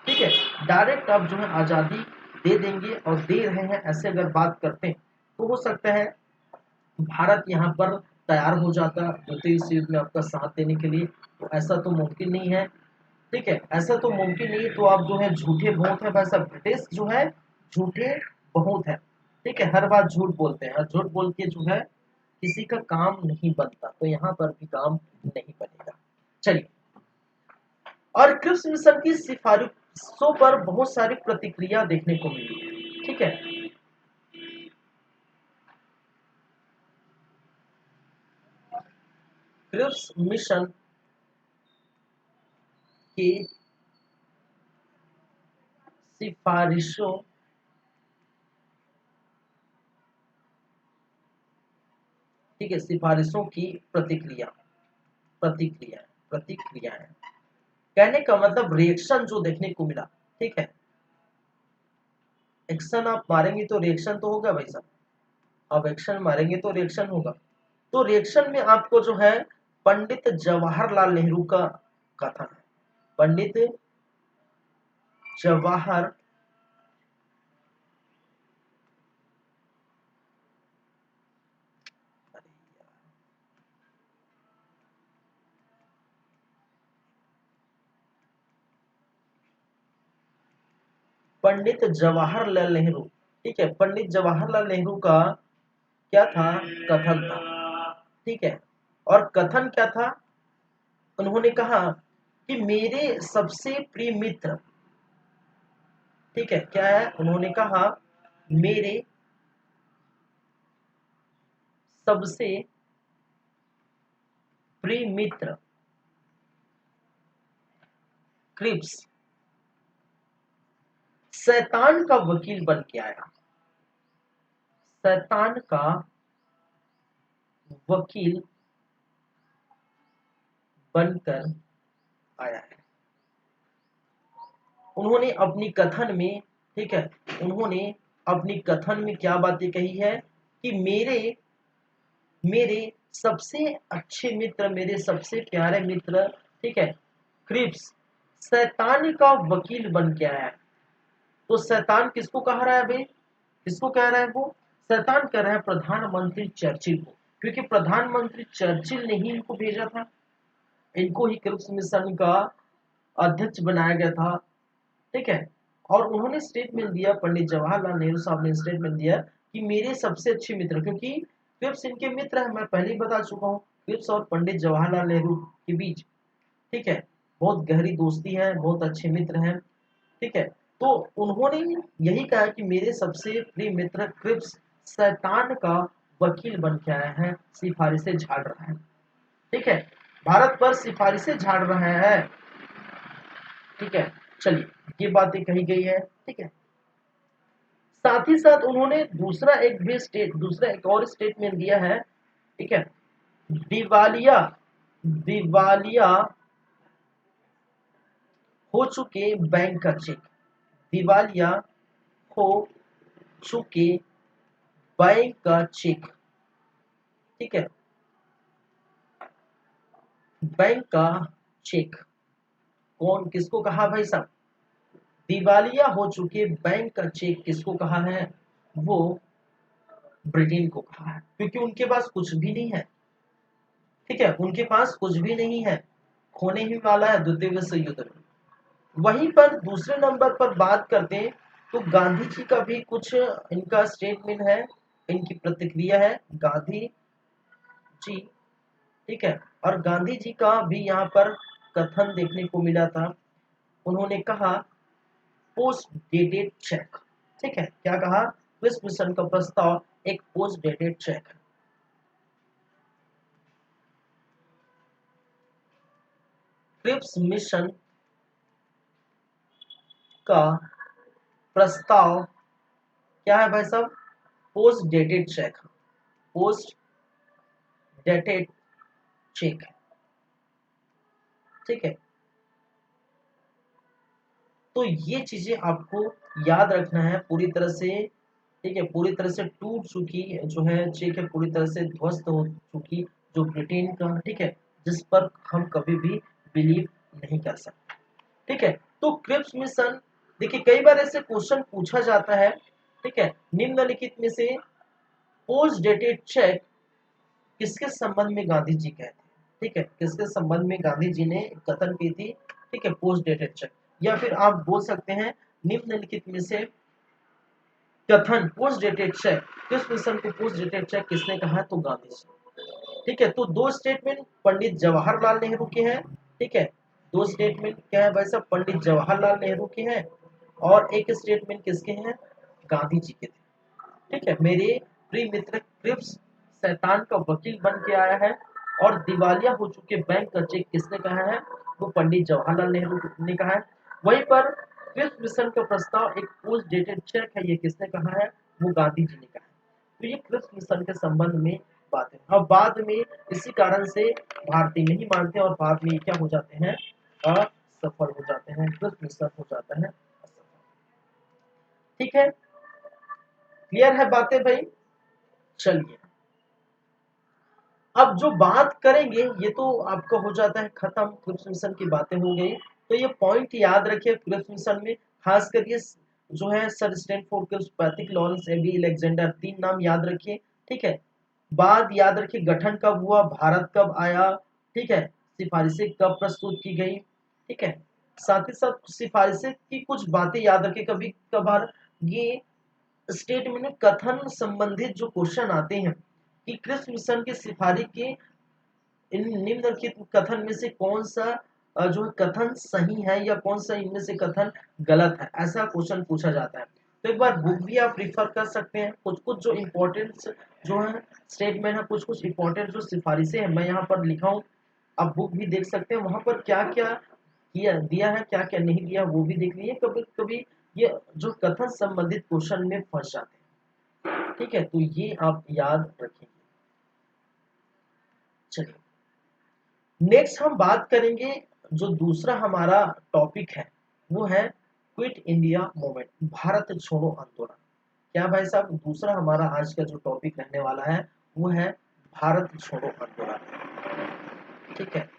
ठीक है। डायरेक्ट आप जो है आजादी दे देंगे और दे रहे हैं, ऐसे अगर बात करते हैं तो हो सकता है भारत यहाँ पर तैयार हो जाता द्वितीय विश्व युद्ध में आपका साथ देने के लिए। तो ऐसा तो मुमकिन नहीं है, ठीक है, ऐसा तो मुमकिन नहीं। तो आप जो है झूठे बहुत है वैसा, ब्रिटिश जो है झूठे बहुत है, ठीक है, हर बात झूठ बोलते हैं और झूठ बोल के जो है किसी का काम नहीं बनता, तो यहाँ पर भी काम नहीं बनेगा। चलिए, और क्रिप्स मिशन की सिफारिशों पर बहुत सारी प्रतिक्रिया देखने को मिली, ठीक है। क्रिप्स मिशन की सिफारिशों ठीक है, सिफारिशों की प्रतिक्रिया प्रतिक्रिया प्रतिक्रियाएं, कहने का मतलब रिएक्शन जो देखने को मिला, ठीक है। एक्शन आप मारेंगे तो रिएक्शन तो होगा भाई साहब, आप एक्शन मारेंगे तो रिएक्शन होगा। तो रिएक्शन में आपको जो है पंडित जवाहरलाल नेहरू का कथन है, पंडित जवाहर पंडित जवाहरलाल नेहरू, ठीक है, पंडित जवाहरलाल नेहरू का क्या था, कथन था, ठीक है। और कथन क्या था, उन्होंने कहा कि मेरे सबसे प्रिय मित्र, ठीक है, क्या है, उन्होंने कहा मेरे सबसे प्रिय मित्र क्रिप्स शैतान का वकील बन के आया, शैतान का वकील बनकर आया है। उन्होंने अपनी कथन में, ठीक है, उन्होंने अपनी कथन में क्या बातें कही है कि मेरे मेरे सबसे अच्छे मित्र, मेरे सबसे प्यारे मित्र, ठीक है, क्रिप्स शैतान का वकील बन के आया है। तो शैतान किसको कह रहा है भाई, किसको कह रहा है वो, शैतान कह रहा है प्रधानमंत्री चर्चिल को, क्योंकि प्रधानमंत्री चर्चिल ने ही इनको भेजा था, इनको ही क्रिप्स मिशन का अध्यक्ष बनाया गया था, ठीक है। और उन्होंने स्टेटमेंट दिया, पंडित जवाहरलाल नेहरू साहब ने स्टेटमेंट दिया कि मेरे सबसे अच्छे मित्र, क्योंकि क्रिप्स इनके मित्र है, मैं पहले ही बता चुका हूँ, क्रिप्स और पंडित जवाहरलाल नेहरू के बीच, ठीक है, बहुत गहरी दोस्ती है, बहुत अच्छे मित्र हैं, ठीक है। तो उन्होंने यही कहा कि मेरे सबसे प्रिय मित्र क्रिप्स शैतान का वकील बन के आया है, सिफारिशें झाड़ रहा है। ठीक है, भारत पर सिफारिशें झाड़ रहा है। ठीक है, चलिए ये बातें कही गई है। ठीक है, साथ ही साथ उन्होंने दूसरा एक और स्टेटमेंट दिया है। ठीक है, दिवालिया दिवालिया हो चुके बैंक का चेक, दिवालिया हो चुके बैंक का चेक। ठीक है, बैंक का चेक कौन किसको कहा भाई साहब? दिवालिया हो चुके बैंक का चेक किसको कहा है? वो ब्रिटेन को कहा है, क्योंकि उनके पास कुछ भी नहीं है। ठीक है, उनके पास कुछ भी नहीं है, खोने ही वाला है द्वितीय विश्व युद्ध में। वहीं पर दूसरे नंबर पर बात करते हैं तो गांधी जी का भी कुछ इनका स्टेटमेंट है, इनकी प्रतिक्रिया है गांधी जी। ठीक है, और गांधी जी का भी यहाँ पर कथन देखने को मिला था। उन्होंने कहा पोस्ट डेटेड चेक। ठीक है, क्या कहा? क्रिप्स मिशन का प्रस्ताव एक पोस्ट डेटेड चेक है। क्रिप्स मिशन का प्रस्ताव क्या है भाई साहब? Post dated cheque, post dated cheque. ठीक है, तो ये चीजें आपको याद रखना है पूरी तरह से। ठीक है, पूरी तरह से टूट चुकी जो है चेक है, पूरी तरह से ध्वस्त हो चुकी जो ब्रिटेन का। ठीक है, जिस पर हम कभी भी बिलीव नहीं कर सकते। ठीक है, तो क्रिप्स मिशन, देखिए कई बार ऐसे क्वेश्चन पूछा जाता है। ठीक है, निम्नलिखित में से पोस्ट डेटेड चेक किसके संबंध में गांधी जी कहते हैं? ठीक है, किसके संबंध में गांधी जी ने कथन की थी? ठीक है, पोस्ट डेटेड चेक, या फिर आप बोल सकते हैं निम्नलिखित में से कथन पोस्ट डेटेड चेक, किस मिशन को पोस्ट डेटेड चेक किसने कहा? तो गांधी जी। ठीक है, तो दो स्टेटमेंट पंडित जवाहरलाल नेहरू के हैं। ठीक है, दो स्टेटमेंट क्या है भाई साहब? पंडित जवाहरलाल नेहरू के हैं, और एक स्टेटमेंट किसके हैं? गांधी जी के थे। ठीक है, मेरे प्रिय मित्र क्रिप्स शैतान का वकील बन के आया है, और दिवालिया हो चुके बैंक का चेक किसने कहा है? वो पंडित जवाहरलाल नेहरू ने कहा है। वहीं पर क्रिप्स मिशन का प्रस्ताव एक पोस्ट डेटेड चेक है, ये किसने कहा है? वो गांधी जी ने कहा है। तो ये क्रिप्स मिशन के संबंध में बात है। अब बाद में इसी कारण से भारतीय नहीं मानते, और बाद में क्या हो जाते हैं? असफल हो जाते हैं, क्रिप्स मिशन हो जाता है असफल। ठीक है, क्लियर है बातें भाई? चलिए, अब जो बात करेंगे ये तो आपका हो जाता है खत्म, क्रिप्स मिशन की बातें हो गई। तो ये पॉइंट याद रखिए क्रिप्स मिशन में, खास करके जो है sir Stanford Cripps, Patrick Lawrence, A B Alexander, तीन नाम याद रखिए। ठीक है, बाद याद रखिए गठन कब हुआ, भारत कब आया। ठीक है, सिफारिशें कब प्रस्तुत की गई। ठीक है, साथ ही साथ सिफारिशें की कुछ बातें याद रखिए। कभी कभार ये स्टेटमेंट में कथन संबंधित जो क्वेश्चन आते हैं कि क्रिप्स मिशन की सिफारिश के इन निम्नलिखित कथन में से कौन सा जो है कथन सही है, या कौन सा इनमें से कथन गलत है, ऐसा क्वेश्चन पूछा जाता है। तो एक बार बुक भी आप रिफर कर सकते हैं। कुछ कुछ जो इम्पोर्टेंट जो है स्टेटमेंट है, कुछ कुछ इम्पोर्टेंट जो सिफारिशें हैं मैं यहाँ पर लिखा हूँ, आप बुक भी देख सकते हैं। वहां पर क्या क्या किया दिया है, क्या क्या नहीं दिया, वो भी देख लीजिए। कभी कभी ये जो कथन संबंधित क्वेश्चन में फंस जाते हैं। ठीक है, तो ये आप याद रखेंगे। चलिए, नेक्स्ट हम बात करेंगे, जो दूसरा हमारा टॉपिक है वो है क्विट इंडिया मूवमेंट, भारत छोड़ो आंदोलन। क्या भाई साहब? दूसरा हमारा आज का जो टॉपिक रहने वाला है वो है भारत छोड़ो आंदोलन। ठीक है,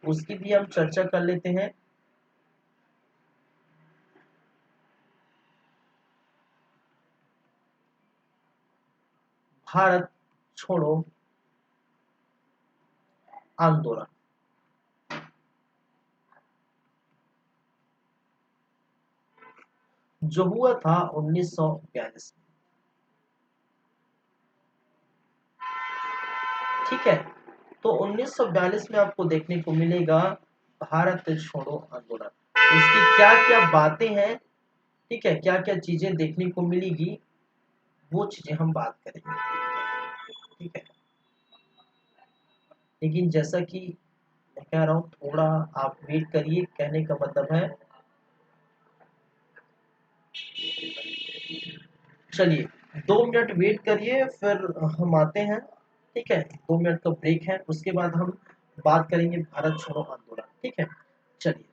उसकी भी हम चर्चा कर लेते हैं। भारत छोड़ो आंदोलन जो हुआ था 1942 में। ठीक है, तो 1942 में आपको देखने को मिलेगा भारत छोड़ो आंदोलन। उसकी क्या क्या बातें हैं ठीक है, क्या क्या चीजें देखने को मिलेगी वो चीजें हम बात करेंगे। ठीक है, लेकिन जैसा कि मैं कह रहा हूँ थोड़ा आप वेट करिए, कहने का मतलब है चलिए 2 मिनट वेट करिए, फिर हम आते हैं। ठीक है, 2 मिनट का ब्रेक है, उसके बाद हम बात करेंगे भारत छोड़ो आंदोलन। ठीक है, चलिए।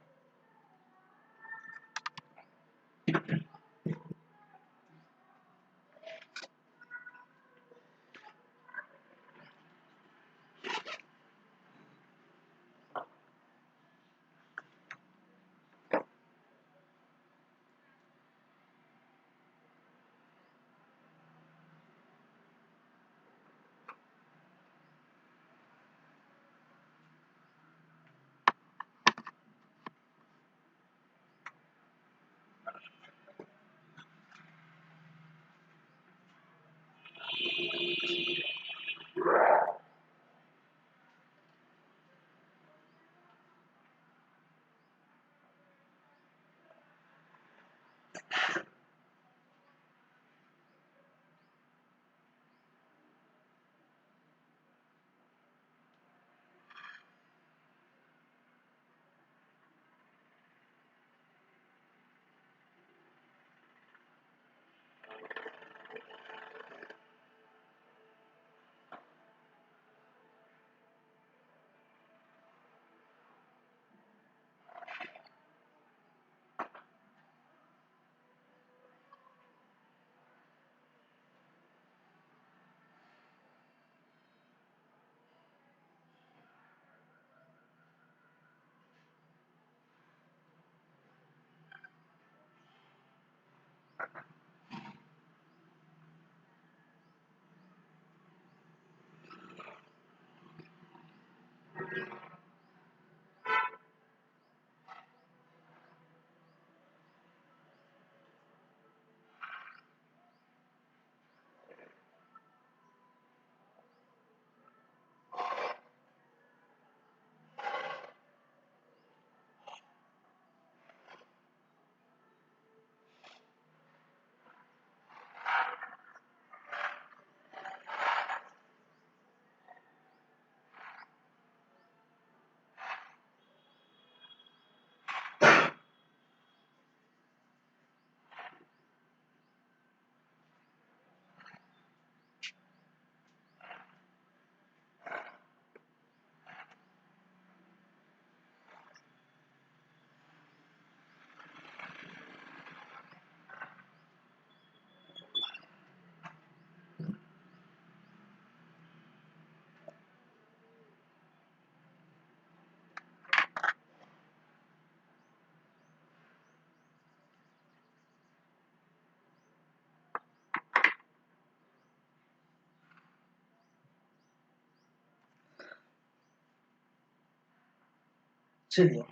चलिए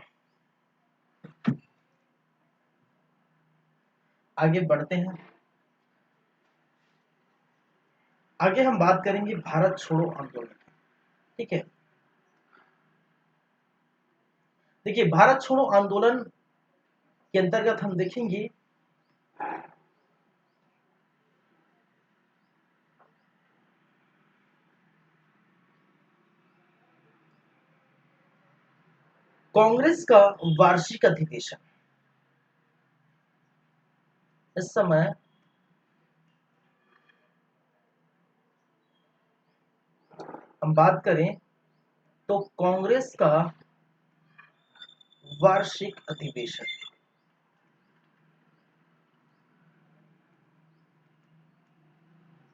आगे बढ़ते हैं। आगे हम बात करेंगे भारत छोड़ो आंदोलन। ठीक है, देखिए भारत छोड़ो आंदोलन के अंतर्गत हम देखेंगे कांग्रेस का वार्षिक अधिवेशन। इस समय हम बात करें तो कांग्रेस का वार्षिक अधिवेशन,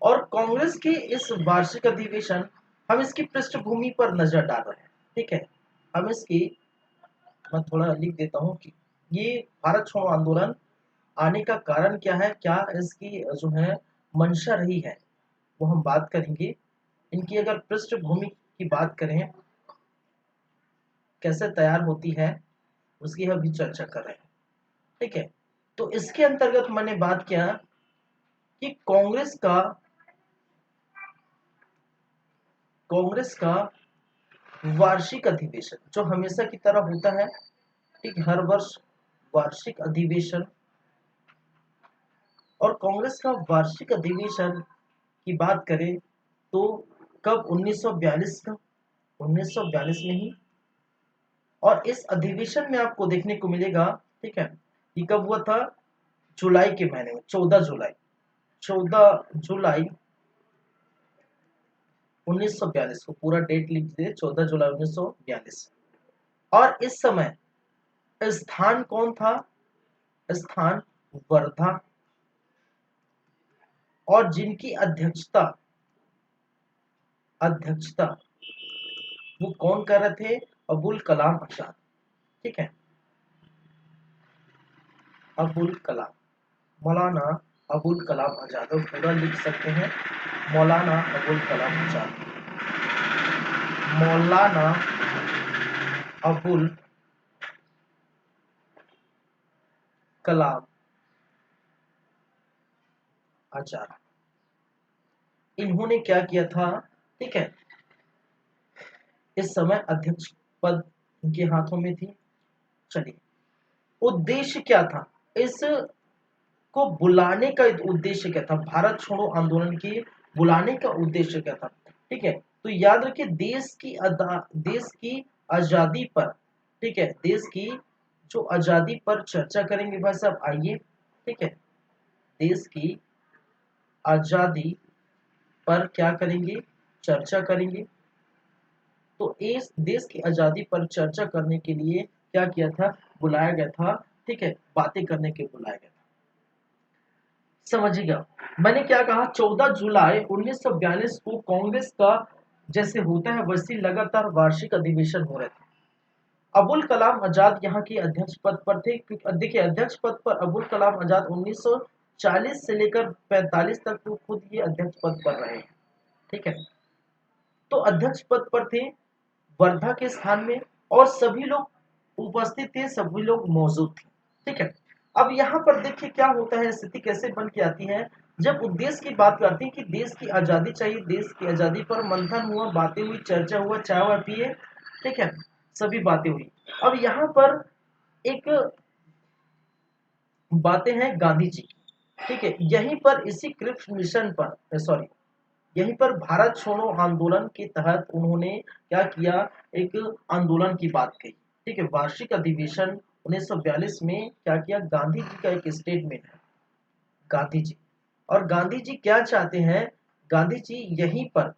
और कांग्रेस के इस वार्षिक अधिवेशन, हम इसकी पृष्ठभूमि पर नजर डाल रहे हैं। ठीक है, हम इसकी, मैं थोड़ा लिख देता हूं कि ये भारत छोड़ो आंदोलन आने का कारण क्या है, क्या इसकी जो है मंशा रही है, वो हम बात करेंगे। इनकी अगर पृष्ठभूमि की बात करें, कैसे तैयार होती है, उसकी हम भी चर्चा कर रहे हैं। ठीक है, तो इसके अंतर्गत मैंने बात किया कि कांग्रेस का वार्षिक अधिवेशन जो हमेशा की तरह होता है। ठीक, हर वर्ष वार्षिक अधिवेशन और कांग्रेस का वार्षिक अधिवेशन की बात करें तो कब 1942 का 1942 में ही। और इस अधिवेशन में आपको देखने को मिलेगा, ठीक है, ये कब हुआ था, जुलाई के महीने में, 14 जुलाई 1942 को, पूरा डेट लिख दीजिए, 14 जुलाई 1942। और इस समय स्थान कौन था, स्थान वर्धा, और जिनकी अध्यक्षता अध्यक्षता वो कौन कर रहे थे, अबुल कलाम आजाद, ठीक है, अबुल कलाम, मौलाना अबुल कलाम आजाद, और पूरा लिख सकते हैं मौलाना अबुल कलाम आजाद, मौलाना अबुल कलाम आजाद। इन्होंने क्या किया था, ठीक है, इस समय अध्यक्ष पद इनके हाथों में थी। चलिए, उद्देश्य क्या था, इस को बुलाने का उद्देश्य क्या था, भारत छोड़ो आंदोलन के बुलाने का उद्देश्य क्या था, ठीक है। तो याद रखिए, देश की आजादी पर, ठीक है, देश की जो आजादी पर चर्चा करेंगे भाई साहब, आइए, ठीक है, देश की आजादी पर क्या करेंगे, चर्चा करेंगे। तो इस देश की आजादी पर चर्चा करने के लिए क्या किया था, बुलाया गया था, ठीक है, बातें करने के बुलाया गया था। समझिएगा, मैंने क्या कहा, 14 जुलाई 1942 को कांग्रेस का जैसे होता है वैसे लगातार वार्षिक अधिवेशन हो रहे थे। अबुल कलाम आजाद यहाँ की अध्यक्ष पद पर थे। देखिए, अध्यक्ष पद पर अबुल कलाम आजाद 1940 से लेकर 45 तक तो खुद ये अध्यक्ष पद पर रहे, ठीक है। तो अध्यक्ष पद पर थे वर्धा के स्थान में, और सभी लोग उपस्थित थे, सभी लोग मौजूद थे, ठीक है। अब यहाँ पर देखिए क्या होता है, स्थिति कैसे बन के आती है, जब उद्देश्य की बात करते हैं कि देश की आजादी चाहिए, देश की आजादी पर मंथन हुआ, बातें हुई, चर्चा हुआ, चाय वाय पिए, ठीक है, सभी बातें हुई। अब यहाँ पर एक बातें हैं गांधी जी की, ठीक है, यहीं पर इसी क्रिप्स मिशन पर, सॉरी, यहीं पर भारत छोड़ो आंदोलन के तहत उन्होंने क्या किया, एक आंदोलन की बात कही, ठीक है। वार्षिक अधिवेशन 1942 में क्या किया, गांधी जी का एक स्टेटमेंट है, गांधी जी, और गांधी जी क्या चाहते हैं, गांधी जी यहीं पर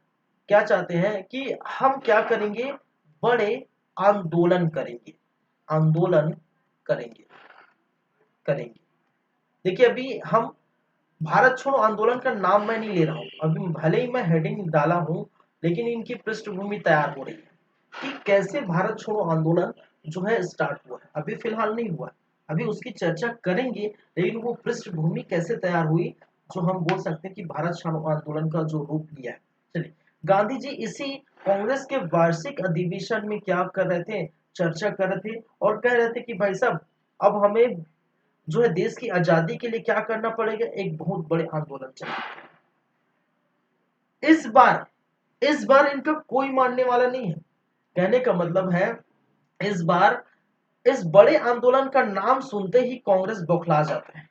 क्या चाहते हैं कि हम क्या करेंगे, बड़े आंदोलन करेंगे, आंदोलन करेंगे करेंगे। देखिए, अभी हम भारत छोड़ो आंदोलन का नाम मैं नहीं ले रहा हूं, अभी भले ही मैं हेडिंग डाला हूं, लेकिन इनकी पृष्ठभूमि तैयार हो रही है कि कैसे भारत छोड़ो आंदोलन जो है स्टार्ट हुआ है, अभी फिलहाल नहीं हुआ है, अभी उसकी चर्चा करेंगे, लेकिन वो पृष्ठभूमि कैसे तैयार हुई, जो हम बोल सकते हैं कि भारत छोड़ो आंदोलन का जो रूप लिया है। चलिए, गांधी जी इसी कांग्रेस के वार्षिक अधिवेशन में क्या कर रहे थे, चर्चा कर रहे थे, और कह रहे थे कि भाई साहब, अब हमें जो है देश की आजादी के लिए क्या करना पड़ेगा, एक बहुत बड़े आंदोलन चलेगा। इस बार इनका कोई मानने वाला नहीं है। कहने का मतलब है, इस बार इस बड़े आंदोलन का नाम सुनते ही कांग्रेस बौखला जाते हैं,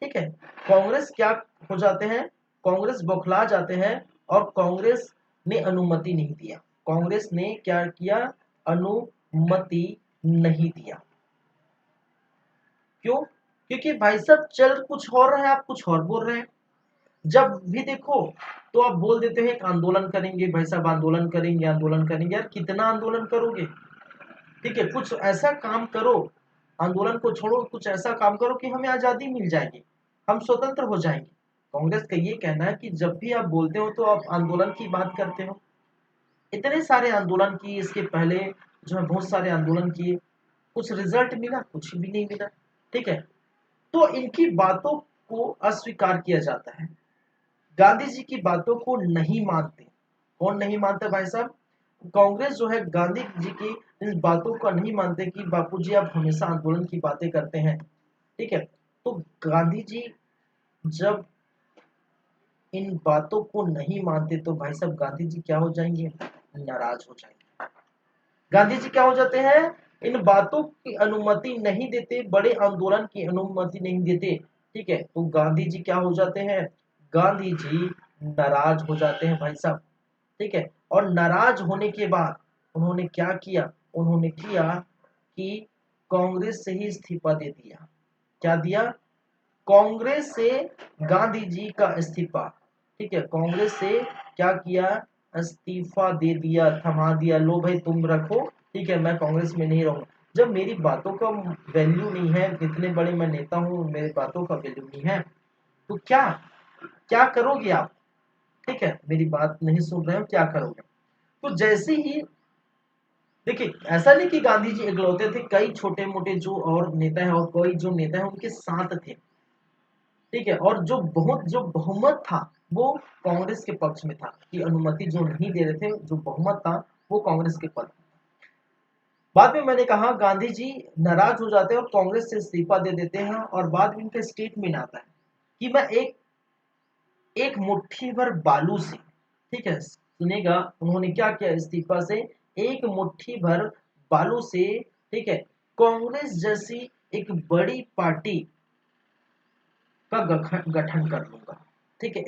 ठीक है। कांग्रेस क्या हो जाते हैं, कांग्रेस बौखला जाते हैं, और कांग्रेस ने अनुमति नहीं दिया, कांग्रेस ने क्या किया, अनुमति नहीं दिया। क्यों, क्योंकि भाई साहब चल कुछ और रहा है, आप कुछ और बोल रहे हैं। जब भी देखो तो आप बोल देते हैं एक आंदोलन करेंगे, भाई साहब आंदोलन करेंगे, आंदोलन करेंगे, यार कितना आंदोलन करोगे, ठीक है, कुछ ऐसा काम करो, आंदोलन को छोड़ो, कुछ ऐसा काम करो कि हमें आजादी मिल जाएगी, हम स्वतंत्र हो जाएंगे। कांग्रेस का ये कहना है कि जब भी आप बोलते हो तो आप आंदोलन की बात करते हो। इतने सारे आंदोलन किए इसके पहले, जो है बहुत सारे आंदोलन किए, कुछ रिजल्ट मिला, कुछ भी नहीं मिला, ठीक है। तो इनकी बातों को अस्वीकार किया जाता है, गांधी जी की बातों को नहीं मानते। कौन नहीं मानते भाई साहब, कांग्रेस जो है गांधी जी की इन बातों को नहीं मानते कि बापूजी आप हमेशा आंदोलन की बातें करते हैं, ठीक है। तो गांधी जी जब इन बातों को नहीं मानते तो भाई साहब गांधी जी क्या हो जाएंगे, नाराज हो जाएंगे। गांधी जी क्या हो जाते हैं, इन बातों की अनुमति नहीं देते, बड़े आंदोलन की अनुमति नहीं देते, ठीक है, तो गांधी जी क्या हो जाते हैं, गांधी जी नाराज हो जाते हैं भाई साहब। ठीक है, और नाराज होने के बाद उन्होंने क्या किया, उन्होंने किया कि कांग्रेस से ही इस्तीफा दे दिया। क्या दिया, कांग्रेस से गांधी जी का इस्तीफा। ठीक है, कांग्रेस से क्या किया, इस्तीफा दे दिया, थमा दिया, लो भाई तुम रखो, ठीक है, मैं कांग्रेस में नहीं रहूंगा। जब मेरी बातों का वैल्यू नहीं है, इतने बड़े मैं नेता हूं, मेरी बातों का वैल्यू नहीं है, तो क्या क्या करोगे आप। ठीक है, मेरी बात नहीं सुन रहे हो, क्या करोगे। तो जैसे ही देखिए, ऐसा नहीं कि गांधी जी इकलौते थे, कई छोटे मोटे जो और नेता हैं और कोई जो नेता है उनके साथ थे। ठीक है, और जो बहुमत था वो कांग्रेस के पक्ष में था, कि अनुमति जो नहीं दे रहे थे, जो बहुमत था वो कांग्रेस के पक्ष। बाद में मैंने कहा गांधी जी नाराज हो जाते हैं और कांग्रेस से इस्तीफा दे देते हैं, और बाद में इनका स्टेटमेंट आता है कि मैं एक एक मुट्ठी भर बालू से, ठीक है, सुनेगा, उन्होंने क्या किया, इस्तीफा से एक मुट्ठी भर बालू से, ठीक है, कांग्रेस जैसी एक बड़ी पार्टी का गठन कर लूंगा। ठीक है,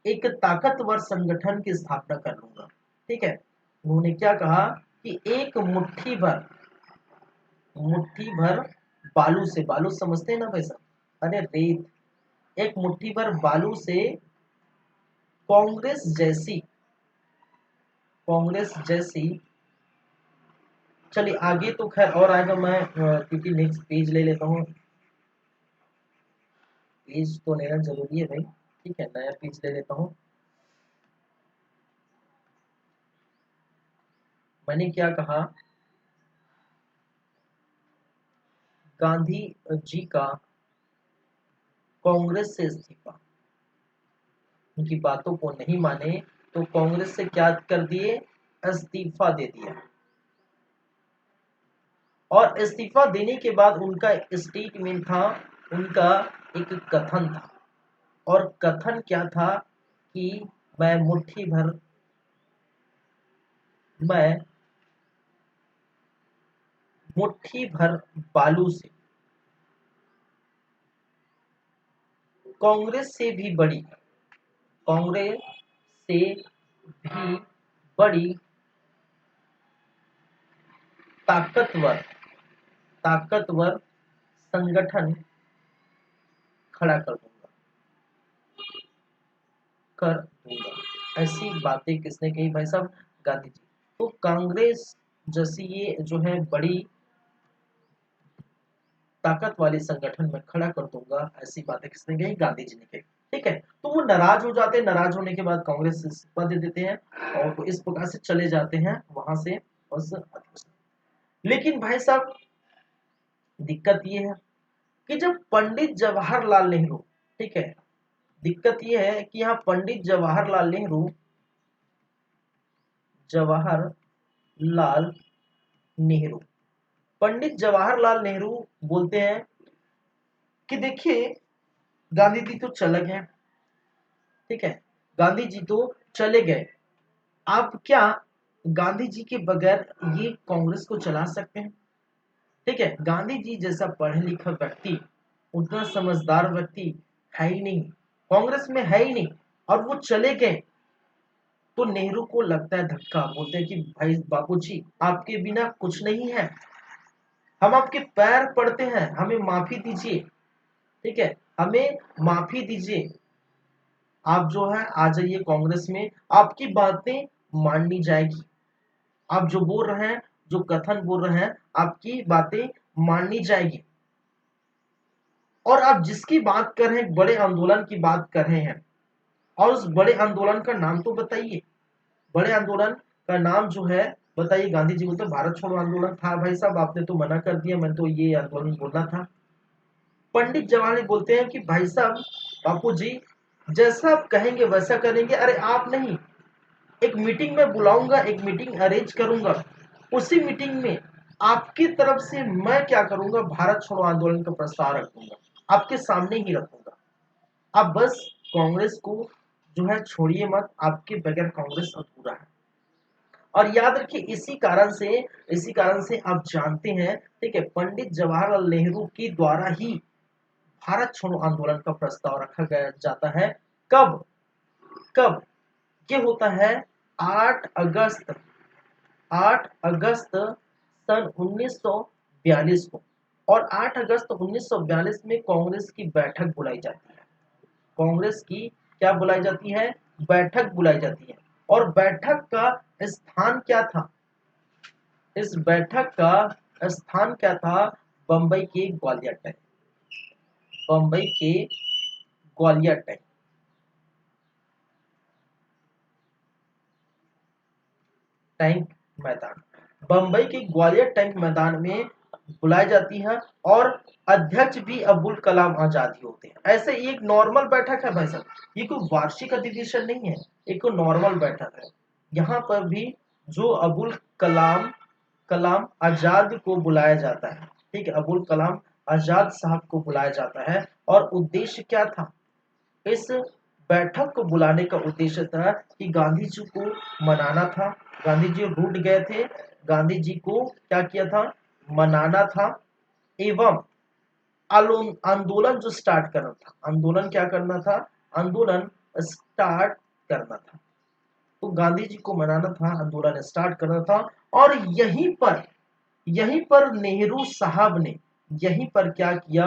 एक ताकतवर संगठन की स्थापना कर लूंगा। ठीक है, उन्होंने क्या कहा कि एक मुट्ठी भर बालू से, बालू समझते हैं ना भाई साहब, अरे रेत, एक मुट्ठी भर बालू से कांग्रेस जैसी कांग्रेस जैसी चलिए आगे तो खैर और आएगा, मैं क्योंकि नेक्स्ट पेज ले लेता हूँ, पेज तो लेना जरूरी है भाई। ठीक है, नया पेज ले लेता हूँ। मैंने क्या कहा, गांधी जी का कांग्रेस से इस्तीफा, उनकी बातों को नहीं माने तो कांग्रेस से क्या कर दिए, इस्तीफा दे दिया। और इस्तीफा देने के बाद उनका स्टेटमेंट था, उनका एक कथन था, और कथन क्या था कि मैं मुट्ठी भर मैं मुट्ठी भर बालू से कांग्रेस से भी बड़ी कांग्रेस से भी बड़ी ताकतवर ताकतवर संगठन खड़ा कर दूंगा। ऐसी बातें किसने कही भाई साहब, गांधी जी। तो कांग्रेस जैसी ये जो है बड़ी ताकत वाले संगठन में खड़ा कर दूंगा, ऐसी बातें किसने कही, गांधी जी ने कही। ठीक है, तो वो नाराज हो जाते हैं, नाराज होने के बाद कांग्रेस से इस्तीफा दे देते हैं, और तो इस प्रकार से चले जाते हैं वहां से उस लेकिन भाई साहब दिक्कत ये है कि जब पंडित जवाहरलाल नेहरू, ठीक है, दिक्कत ये है कि यहाँ पंडित जवाहरलाल नेहरू पंडित जवाहरलाल नेहरू बोलते हैं कि देखिए गांधी जी तो चले गए। ठीक है, गांधी जी तो चले गए, आप क्या गांधी जी के बगैर ये कांग्रेस को चला सकते हैं। ठीक है, गांधी जी जैसा पढ़े लिखा व्यक्ति, उतना समझदार व्यक्ति है ही नहीं, कांग्रेस में है ही नहीं, और वो चले गए। तो नेहरू को लगता है धक्का, बोलते हैं कि भाई बापूजी आपके बिना कुछ नहीं है, हम आपके पैर पड़ते हैं, हमें माफी दीजिए। ठीक है, हमें माफी दीजिए, आप जो है आ जाइए कांग्रेस में, आपकी बातें माननी जाएगी, आप जो बोल रहे हैं, जो कथन बोल रहे हैं, आपकी बातें माननी जाएगी। और आप जिसकी बात कर रहे हैं, बड़े आंदोलन की बात कर रहे हैं, और उस बड़े आंदोलन का नाम तो बताइए, बड़े आंदोलन का नाम जो है बताइए। गांधी जी बोलते भारत छोड़ो आंदोलन था भाई साहब, आपने तो मना कर दिया, मैं तो ये आंदोलन बोलना था। पंडित जवाहरलाल बोलते हैं कि भाई साहब बापू जी जैसा आप कहेंगे वैसा करेंगे, अरे आप नहीं, एक मीटिंग में बुलाऊंगा, एक मीटिंग अरेंज करूंगा, उसी मीटिंग में आपकी तरफ से मैं क्या करूंगा, भारत छोड़ो आंदोलन का प्रस्ताव रखूंगा, आपके सामने ही रखूंगा, आप बस कांग्रेस को जो है छोड़िए मत, आपके बगैर कांग्रेस अधूरा है। और याद रखिए इसी कारण से आप जानते हैं, ठीक है, पंडित जवाहरलाल नेहरू के द्वारा ही भारत छोड़ो आंदोलन का प्रस्ताव रखा गया जाता है। कब कब ये होता है 8 अगस्त 8 अगस्त सन 1942 को। और 8 अगस्त 1942 में कांग्रेस की बैठक बुलाई जाती है। कांग्रेस की क्या बुलाई जाती है? बैठक बुलाई जाती है। और बैठक का स्थान क्या था? इस बैठक का स्थान क्या था? बंबई के ग्वालियर टैंक। बंबई के ग्वालियर टैंक। टैंक मैदान, बंबई के ग्वालियर टैंक मैदान में बुलाई जाती है। और अध्यक्ष भी अब्दुल कलाम आजाद ही होते हैं। ऐसे एक नॉर्मल बैठक है भाई साहब, ये कोई वार्षिक अधिवेशन नहीं है, एक नॉर्मल बैठक है। यहाँ पर भी जो अब्दुल कलाम कलाम आजाद को बुलाया जाता है, ठीक है, अब्दुल कलाम आजाद साहब को बुलाया जाता है। और उद्देश्य क्या था? इस बैठक को बुलाने का उद्देश्य था कि गांधी जी को मनाना था। गांधी जी रूठ गए थे, गांधी जी को क्या किया था? मनाना था। एवं आंदोलन जो स्टार्ट करना था, आंदोलन क्या करना था? आंदोलन स्टार्ट करना था। तो गांधी जी को मनाना था, आंदोलन स्टार्ट करना था। और यहीं पर नेहरू साहब ने यहीं पर क्या किया?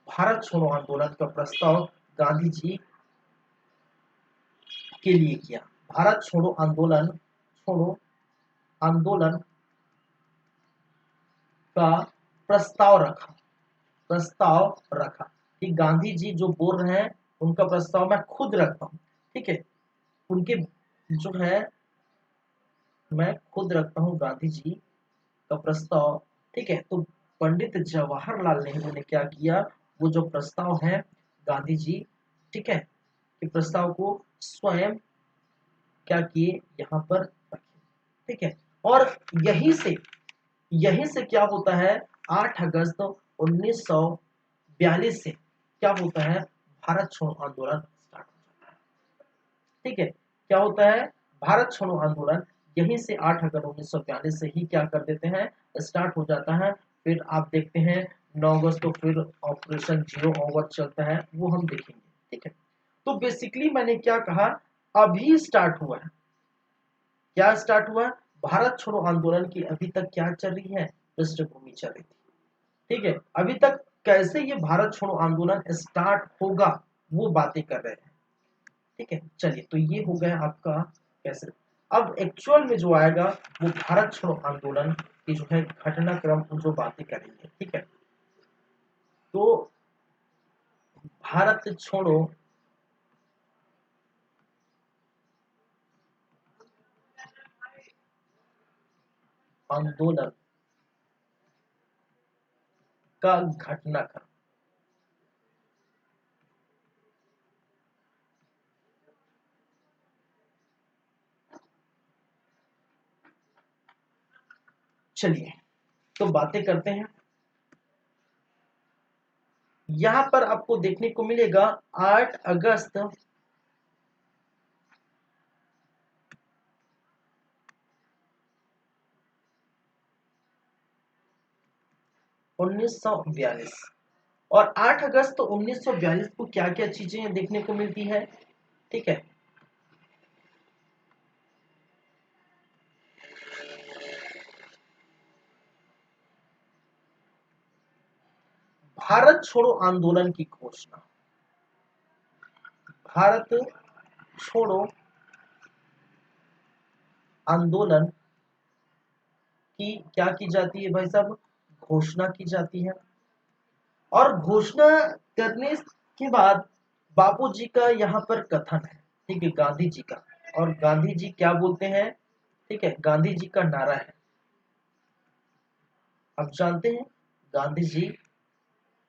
भारत छोड़ो आंदोलन का प्रस्ताव गांधी जी के लिए किया। भारत छोड़ो आंदोलन का प्रस्ताव रखा कि गांधी जी जो बोल रहे हैं उनका प्रस्ताव मैं खुद रखता हूँ। ठीक है, उनके जो है मैं खुद रखता हूँ गांधी जी का प्रस्ताव। ठीक है, तो पंडित जवाहरलाल नेहरू ने क्या किया? वो जो प्रस्ताव है गांधी जी, ठीक है, कि प्रस्ताव को स्वयं क्या किए? यहाँ पर रखे। ठीक है, और यहीं से क्या होता है? 8 अगस्त 1942 से क्या होता है? भारत छोड़ो आंदोलन स्टार्ट होता है। ठीक है, क्या होता है? भारत छोड़ो आंदोलन यहीं से 8 अगस्त 1942 से ही क्या कर देते हैं? स्टार्ट हो जाता है। फिर आप देखते हैं 9 अगस्त को फिर ऑपरेशन जीरो ओवर चलता है, वो हम देखेंगे। ठीक है, तो बेसिकली मैंने क्या कहा? अभी स्टार्ट हुआ है। क्या स्टार्ट हुआ? भारत छोड़ो आंदोलन की अभी तक क्या चल रही है? पृष्ठभूमि चल रही थी। ठीक है, अभी तक कैसे ये भारत छोड़ो आंदोलन स्टार्ट होगा वो बातें कर रहे हैं। ठीक है, चलिए, तो ये हो गया आपका कैसे। अब एक्चुअल में जो आएगा वो भारत छोड़ो आंदोलन की जो है घटनाक्रम जो बातें करेंगे। ठीक है, तो भारत छोड़ो आंदोलन का घटनाक्रम। चलिए, तो बातें करते हैं। यहां पर आपको देखने को मिलेगा 8 अगस्त 1942। और 8 अगस्त 1942 को क्या क्या चीजें देखने को मिलती है? ठीक है, भारत छोड़ो आंदोलन की घोषणा। भारत छोड़ो आंदोलन की क्या की जाती है भाई साहब? घोषणा की जाती है। और घोषणा करने के बाद बापूजी का यहाँ पर कथन है। ठीक है, गांधी जी का। और गांधी जी क्या बोलते हैं? ठीक है, गांधी जी का नारा है, आप जानते हैं गांधी जी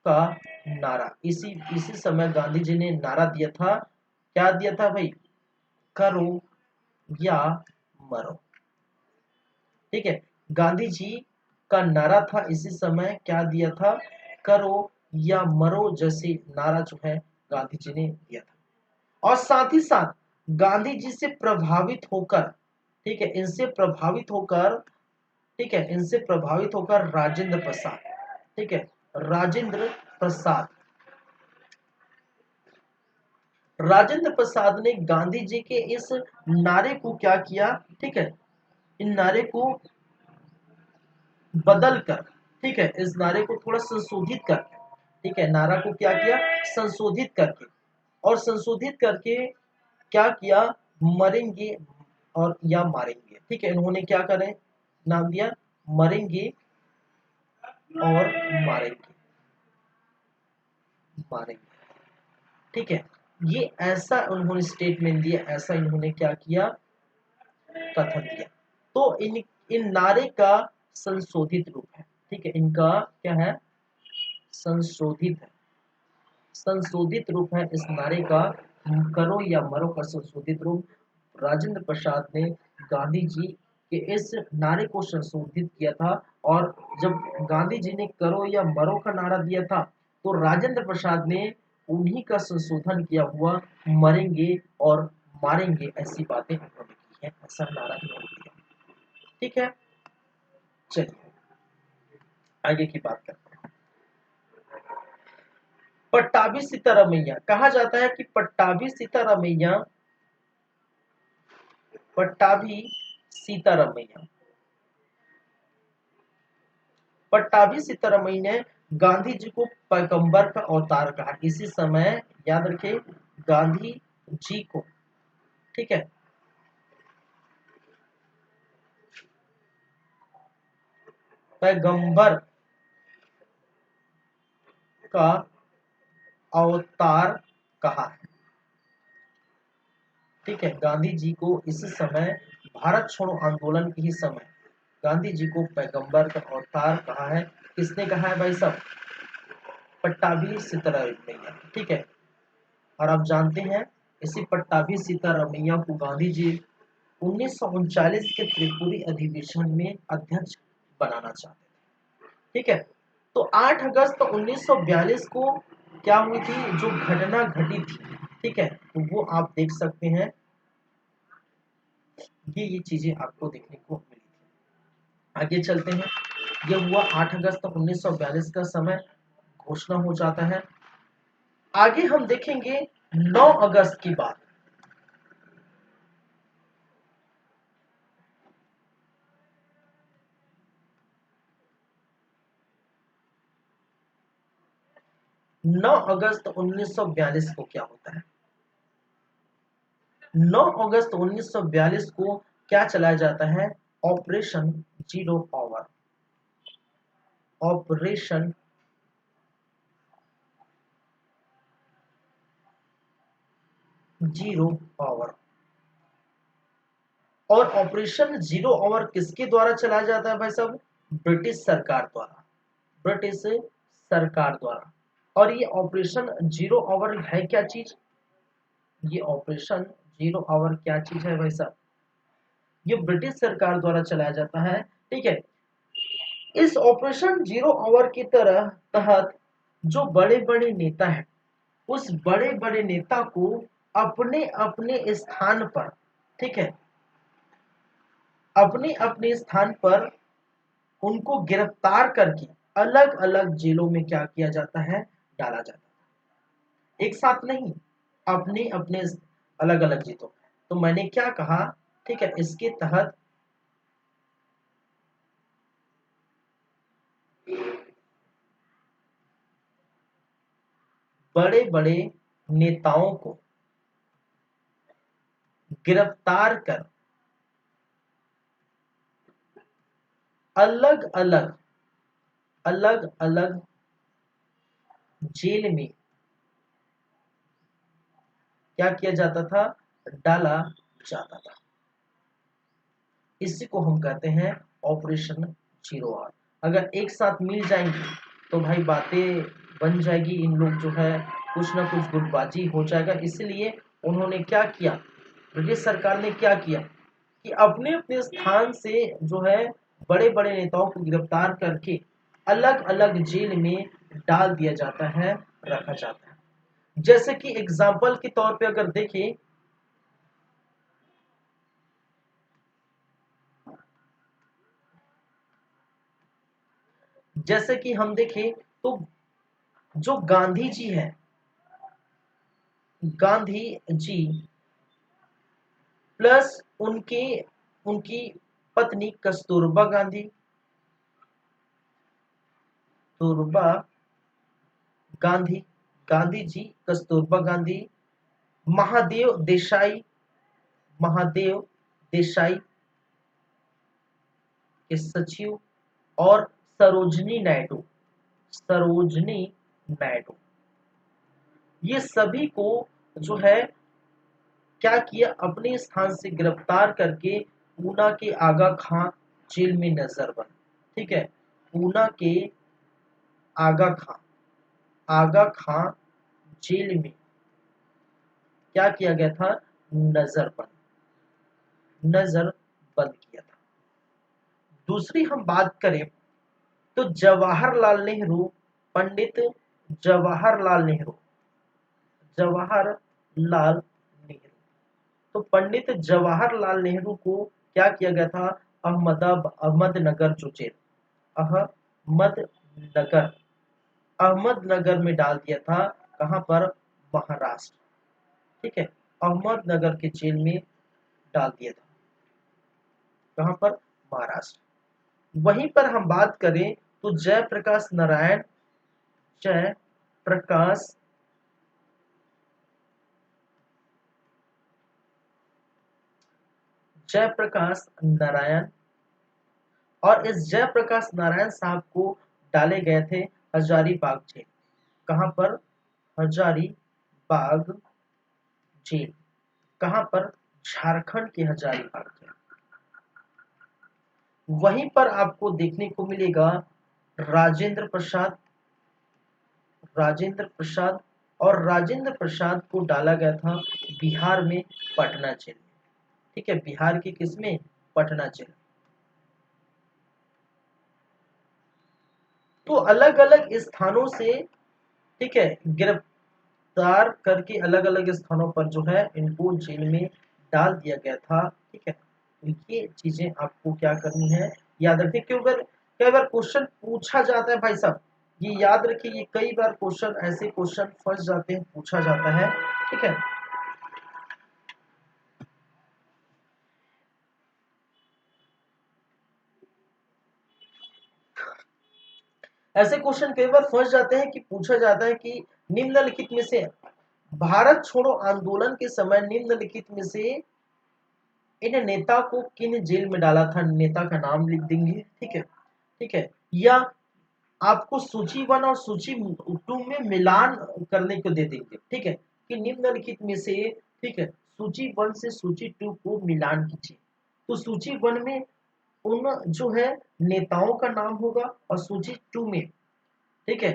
का नारा। इसी इसी समय गांधी जी ने नारा दिया था। क्या दिया था भाई? करो या मरो। ठीक है, गांधी जी का नारा था इसी समय, क्या दिया था? करो या मरो जैसे नारा जो है गांधी जी ने दिया था। और साथ ही साथ गांधी जी से प्रभावित होकर, ठीक है, इनसे प्रभावित होकर, ठीक है, इनसे प्रभावित होकर राजेंद्र प्रसाद, ठीक है, राजेंद्र प्रसाद, राजेंद्र प्रसाद ने गांधी जी के इस नारे को क्या किया, ठीक है, इन नारे को बदल कर, ठीक है, इस नारे को थोड़ा संशोधित करके, ठीक है, नारा को क्या किया, संशोधित करके, और संशोधित करके क्या किया, मरेंगे और या मारेंगे, ठीक है, इन्होंने क्या करें, नाम दिया मरेंगे और मारेंगे, मारेंगे, ठीक है, ये ऐसा उन्होंने स्टेटमेंट दिया, ऐसा इन्होंने क्या किया, कथन दिया। तो इन नारे का संशोधित रूप है, ठीक है, इनका क्या है, संशोधित है, संशोधित रूप है इस नारे का, करो या मरो का संशोधित रूप राजेंद्र प्रसाद ने गांधी जी के इस नारे को संशोधित किया था। और जब गांधी जी ने करो या मरो का नारा दिया था, तो राजेंद्र प्रसाद ने उन्हीं का संशोधन किया हुआ मरेंगे और मारेंगे ऐसी बातें उन्होंने की है, ऐसा नारा इन्होंने दिया, ठीक है। चलिए आगे की बात करते हैं। पट्टाभी सीतारामैया, कहा जाता है कि पट्टाभी सीतारामैया, पट्टाभी सीतारामैया, पट्टाभी सीतारामैया ने गांधी जी को पैगंबर का अवतार कहा। इसी समय याद रखिए गांधी जी को, ठीक है, पैगंबर का अवतार कहा है, ठीक है, गांधी जी को इस समय भारत छोड़ो आंदोलन के ही समय गांधी जी को पैगंबर का अवतार कहा है। किसने कहा है भाई साहब, पट्टाभी सीतारामैया, ठीक है। और आप जानते हैं इसी पट्टाभी सीतारामैया को गांधी जी 1939 के त्रिपुरी अधिवेशन में अध्यक्ष बनाना चाहते थे, ठीक है। तो 8 अगस्त 1942 को क्या हुई थी, जो घटना घटी थी, ठीक है, तो वो आप देख सकते हैं, ये चीजें आपको देखने को मिली थी। आगे चलते हैं। यह हुआ 8 अगस्त 1942 का समय घोषणा हो जाता है। आगे हम देखेंगे 9 अगस्त की बात। 9 अगस्त 1942 को क्या होता है, 9 अगस्त 1942 को क्या चलाया जाता है, operation zero hour, operation zero hour. और ऑपरेशन जीरो आवर किसके द्वारा चलाया जाता है भाई साहब, ब्रिटिश सरकार द्वारा, ब्रिटिश सरकार द्वारा। और ये ऑपरेशन जीरो आवर है क्या चीज, ये ऑपरेशन जीरो आवर क्या चीज है भाई साहब, ये ब्रिटिश सरकार द्वारा चलाया जाता है, ठीक है। इस ऑपरेशन जीरो आवर की तरह तहत जो बड़े बड़े नेता हैं, उस बड़े बड़े नेता को अपने अपने स्थान पर, ठीक है, अपने अपने स्थान पर उनको गिरफ्तार करके अलग अलग जेलों में क्या किया जाता है, डाला जाता है, एक साथ नहीं, अपने अपने अलग अलग जेलों। तो मैंने क्या कहा, ठीक है, इसके तहत बड़े बड़े नेताओं को गिरफ्तार कर अलग अलग, अलग अलग जेल में क्या किया जाता था, डाला जाता था। इसी को हम कहते हैं ऑपरेशन जीरो आवर। अगर एक साथ मिल जाएंगे तो भाई बातें बन जाएगी, इन लोग जो है कुछ ना कुछ गुटबाजी हो जाएगा। इसलिए उन्होंने क्या किया, ब्रिटिश सरकार ने क्या किया कि अपने अपने स्थान से जो है बड़े बड़े नेताओं को गिरफ्तार करके अलग अलग जेल में डाल दिया जाता है, रखा जाता है। जैसे कि एग्जाम्पल के तौर पे अगर देखें, जैसे कि हम देखें तो जो गांधी जी है, गांधी जी प्लस उनके उनकी पत्नी कस्तूरबा गांधी, कस्तूरबा गांधी, गांधी जी, कस्तूरबा गांधी, महादेव देसाई, महादेव देसाई के सचिव, और सरोजनी नायडू, सरोजनी नायडू, ये सभी को जो है क्या किया, अपने स्थान से गिरफ्तार करके पूना के आगा खां जेल में नजरबंद। ठीक है, पूना के आगा खां, आगा खां जेल में क्या किया गया था, नजरबंद, नजर बंद किया था। दूसरी हम बात करें तो जवाहरलाल नेहरू, पंडित जवाहरलाल नेहरू, जवाहरलाल नेहरू, तो पंडित जवाहरलाल नेहरू को क्या किया गया था, अहमदनगर जो जेल, अहमदनगर, अहमदनगर में डाल दिया था। कहां पर, महाराष्ट्र। ठीक है, अहमदनगर के जेल में डाल दिया था। कहां पर, महाराष्ट्र। वहीं पर हम बात करें तो जयप्रकाश नारायण, जयप्रकाश जयप्रकाश नारायण, और इस जयप्रकाश नारायण साहब को डाले गए थे हजारीबाग जेल। कहां पर, हजारीबाग जेल। कहां पर, झारखंड के हजारीबाग जेल। वहीं पर आपको देखने को मिलेगा राजेंद्र प्रसाद, राजेंद्र प्रसाद, और राजेंद्र प्रसाद को डाला गया था बिहार में पटना जेल। ठीक है, बिहार की किसमें, पटना जेल। तो अलग अलग स्थानों से, ठीक है, गिरफ्तार करके अलग अलग स्थानों पर जो है इनको जेल में डाल दिया गया था। ठीक है, तो ये चीजें आपको क्या करनी है, याद रखिए। क्यों, अगर कई बार क्वेश्चन पूछा जाता है भाई साहब, ये याद रखिए, ये कई बार क्वेश्चन, ऐसे क्वेश्चन फंस जाते हैं, पूछा जाता है। ठीक है, ऐसे क्वेश्चन कई बार फंस जाते हैं कि पूछा जाता है कि निम्नलिखित में से, भारत छोड़ो आंदोलन के समय निम्नलिखित में से इन नेता को किन जेल में डाला था, नेता का नाम लिख देंगे। ठीक है, ठीक है, या आपको सूची 1 और सूची 2 में मिलान करने को दे देंगे। ठीक है, कि निम्नलिखित में से, ठीक है, सूची 1 से सूची 2 को मिलान कीजिए। तो सूची 1 में उन जो है नेताओं का नाम होगा, और सूची 2 में, ठीक है,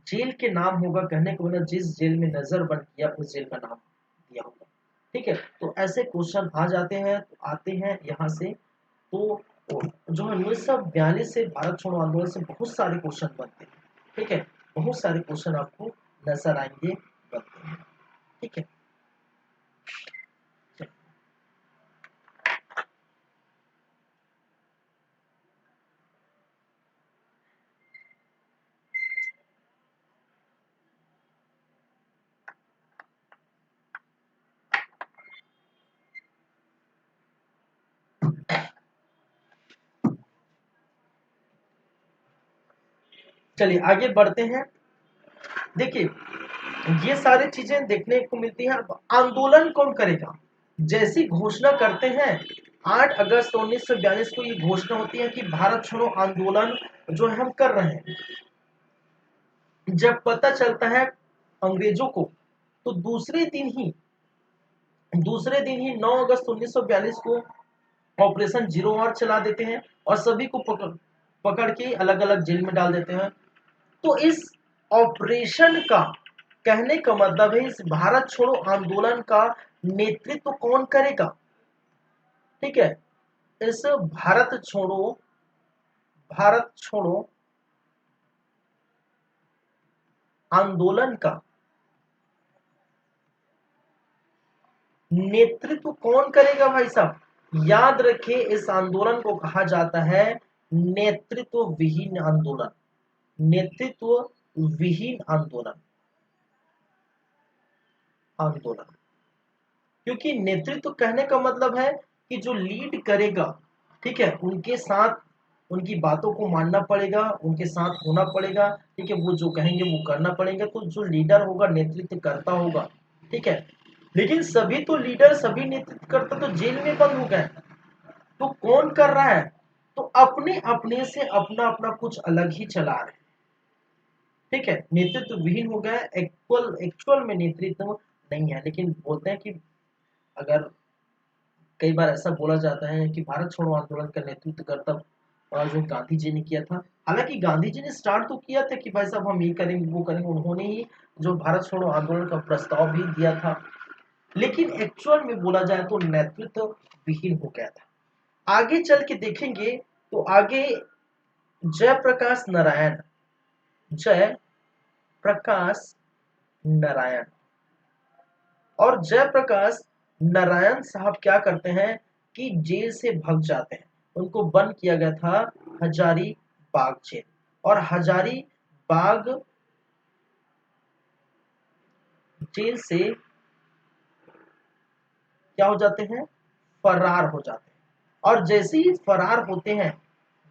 जेल के नाम होगा। कहने को मतलब जिस जेल में नजर बंद किया उस जेल का नाम दिया होगा। ठीक है, तो ऐसे क्वेश्चन आ जाते हैं, तो आते हैं यहाँ से। तो जो है 1942 से भारत छोड़ो आंदोलन से बहुत सारे क्वेश्चन बनते हैं। ठीक है, बहुत सारे क्वेश्चन आपको नजर आएंगे, बनते हैं। ठीक है, चलिए आगे बढ़ते हैं। देखिए, ये सारी चीजें देखने को मिलती हैं। अब आंदोलन कौन करेगा, जैसी घोषणा करते हैं 8 अगस्त 1942 को, ये घोषणा होती है कि भारत छोड़ो आंदोलन जो है हम कर रहे हैं। जब पता चलता है अंग्रेजों को, तो दूसरे दिन ही 9 अगस्त 1942 को ऑपरेशन जीरो वार चला देते हैं, और सभी को पकड़ के अलग अलग जेल में डाल देते हैं। तो इस ऑपरेशन का, कहने का मतलब है, इस भारत छोड़ो आंदोलन का नेतृत्व कौन करेगा। ठीक है, इस भारत छोड़ो आंदोलन का नेतृत्व कौन करेगा भाई साहब, याद रखिए, इस आंदोलन को कहा जाता है नेतृत्व विहीन आंदोलन, नेतृत्व विहीन आंदोलन। आंदोलन। क्योंकि नेतृत्व कहने का मतलब है कि जो लीड करेगा, ठीक है, उनके साथ उनकी बातों को मानना पड़ेगा, उनके साथ होना पड़ेगा, ठीक है, वो जो कहेंगे वो करना पड़ेगा। तो जो लीडर होगा, नेतृत्व करता होगा, ठीक है। लेकिन सभी तो लीडर, सभी नेतृत्व करता तो जेल में बंद हो गए, तो कौन कर रहा है? तो अपने अपने से अपना अपना कुछ अलग ही चला रहे हैं, ठीक है। नेतृत्व विहीन हो गया, एक्चुअल एक्चुअल में नेतृत्व नहीं है। लेकिन बोलते हैं कि अगर कई बार ऐसा बोला जाता है कि भारत छोड़ो आंदोलन का नेतृत्व करता जो गांधी जी ने किया था। हालांकि गांधी जी ने स्टार्ट तो किया था कि भाई साहब हम ये करेंगे वो करेंगे, उन्होंने ही जो भारत छोड़ो आंदोलन का प्रस्ताव भी दिया था। लेकिन एक्चुअल में बोला जाए तो नेतृत्व विहीन हो गया था। आगे चल के देखेंगे तो आगे जयप्रकाश नारायण, जय प्रकाश नारायण और जयप्रकाश नारायण साहब क्या करते हैं कि जेल से भाग जाते हैं। उनको बंद किया गया था हजारी बाग जेल, और हजारी बाग जेल से क्या हो जाते हैं? फरार हो जाते हैं। और जैसे ही फरार होते हैं,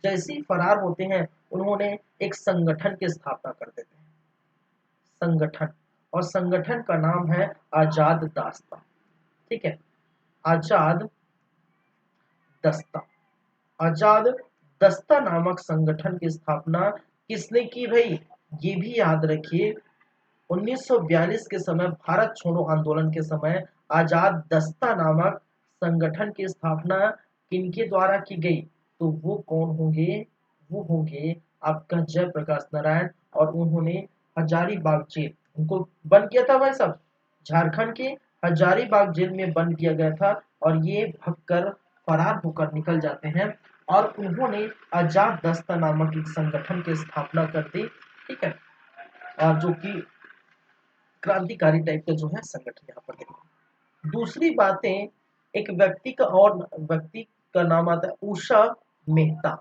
जैसे ही फरार होते हैं, उन्होंने एक संगठन की स्थापना कर देते हैं, संगठन। और संगठन का नाम है आजाद दास्ता, ठीक है, आजाद दस्ता। आजाद दस्ता नामक संगठन की स्थापना किसने की भाई? ये भी याद रखिए, 1942 के समय, भारत छोड़ो आंदोलन के समय आजाद दस्ता नामक संगठन की स्थापना किनके द्वारा की गई? तो वो कौन होंगे? वो होंगे आपका जयप्रकाश नारायण। और उन्होंने हजारीबाग जेल, उनको बंद किया था भाई साहब, झारखंड के हजारीबाग जेल में बंद किया गया था। और ये भगकर फरार होकर निकल जाते हैं, और उन्होंने आजाद दस्ता नामक एक संगठन की स्थापना कर दी, ठीक है। जो कि क्रांतिकारी टाइप का जो है संगठन यहाँ पर देखो। दूसरी बातें, एक व्यक्ति का और व्यक्ति का नाम आता है उषा मेहता।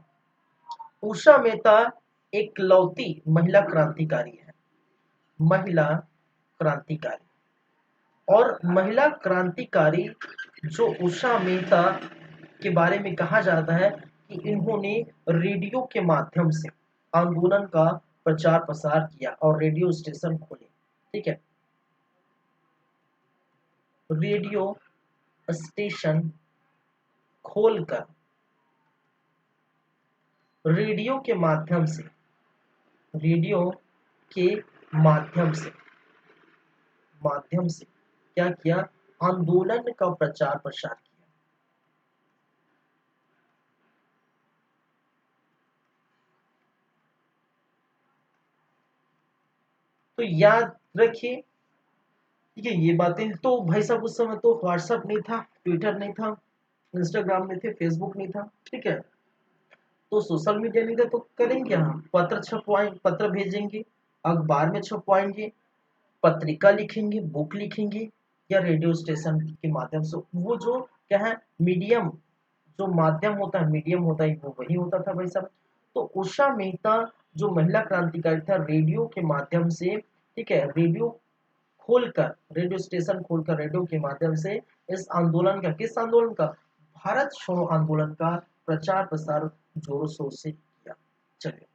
उषा मेहता एक लौती महिला क्रांतिकारी है, महिला क्रांतिकारी। और महिला क्रांतिकारी जो उषा मेहता के बारे में कहा जाता है कि इन्होंने रेडियो के माध्यम से आंदोलन का प्रचार प्रसार किया और रेडियो स्टेशन खोले, ठीक है, रेडियो स्टेशन खोलकर रेडियो के माध्यम से, रेडियो के माध्यम से क्या किया? आंदोलन का प्रचार प्रसार किया। तो याद रखिए, ठीक है, ये बातें तो भाई साहब उस समय तो व्हाट्सएप नहीं था, ट्विटर नहीं था, इंस्टाग्राम नहीं थे, फेसबुक नहीं था, ठीक है। तो सोशल मीडिया नहीं था, तो करेंगे हम पत्र छपवाएंगे, पत्र भेजेंगे, अखबार में छपवाएंगे, पत्रिका लिखेंगे, बुक लिखेंगे, या रेडियो स्टेशन के माध्यम से। वो जो क्या है, मीडियम, जो माध्यम होता है, मीडियम होता है, वो वही होता था भाई साहब। तो उषा मेहता जो महिला क्रांतिकारी था, रेडियो के माध्यम से, ठीक है, रेडियो खोलकर, रेडियो स्टेशन खोलकर रेडियो के माध्यम से इस आंदोलन का, किस आंदोलन का? भारत छोड़ो आंदोलन का प्रचार प्रसार जोरों शोर से किया। चलिए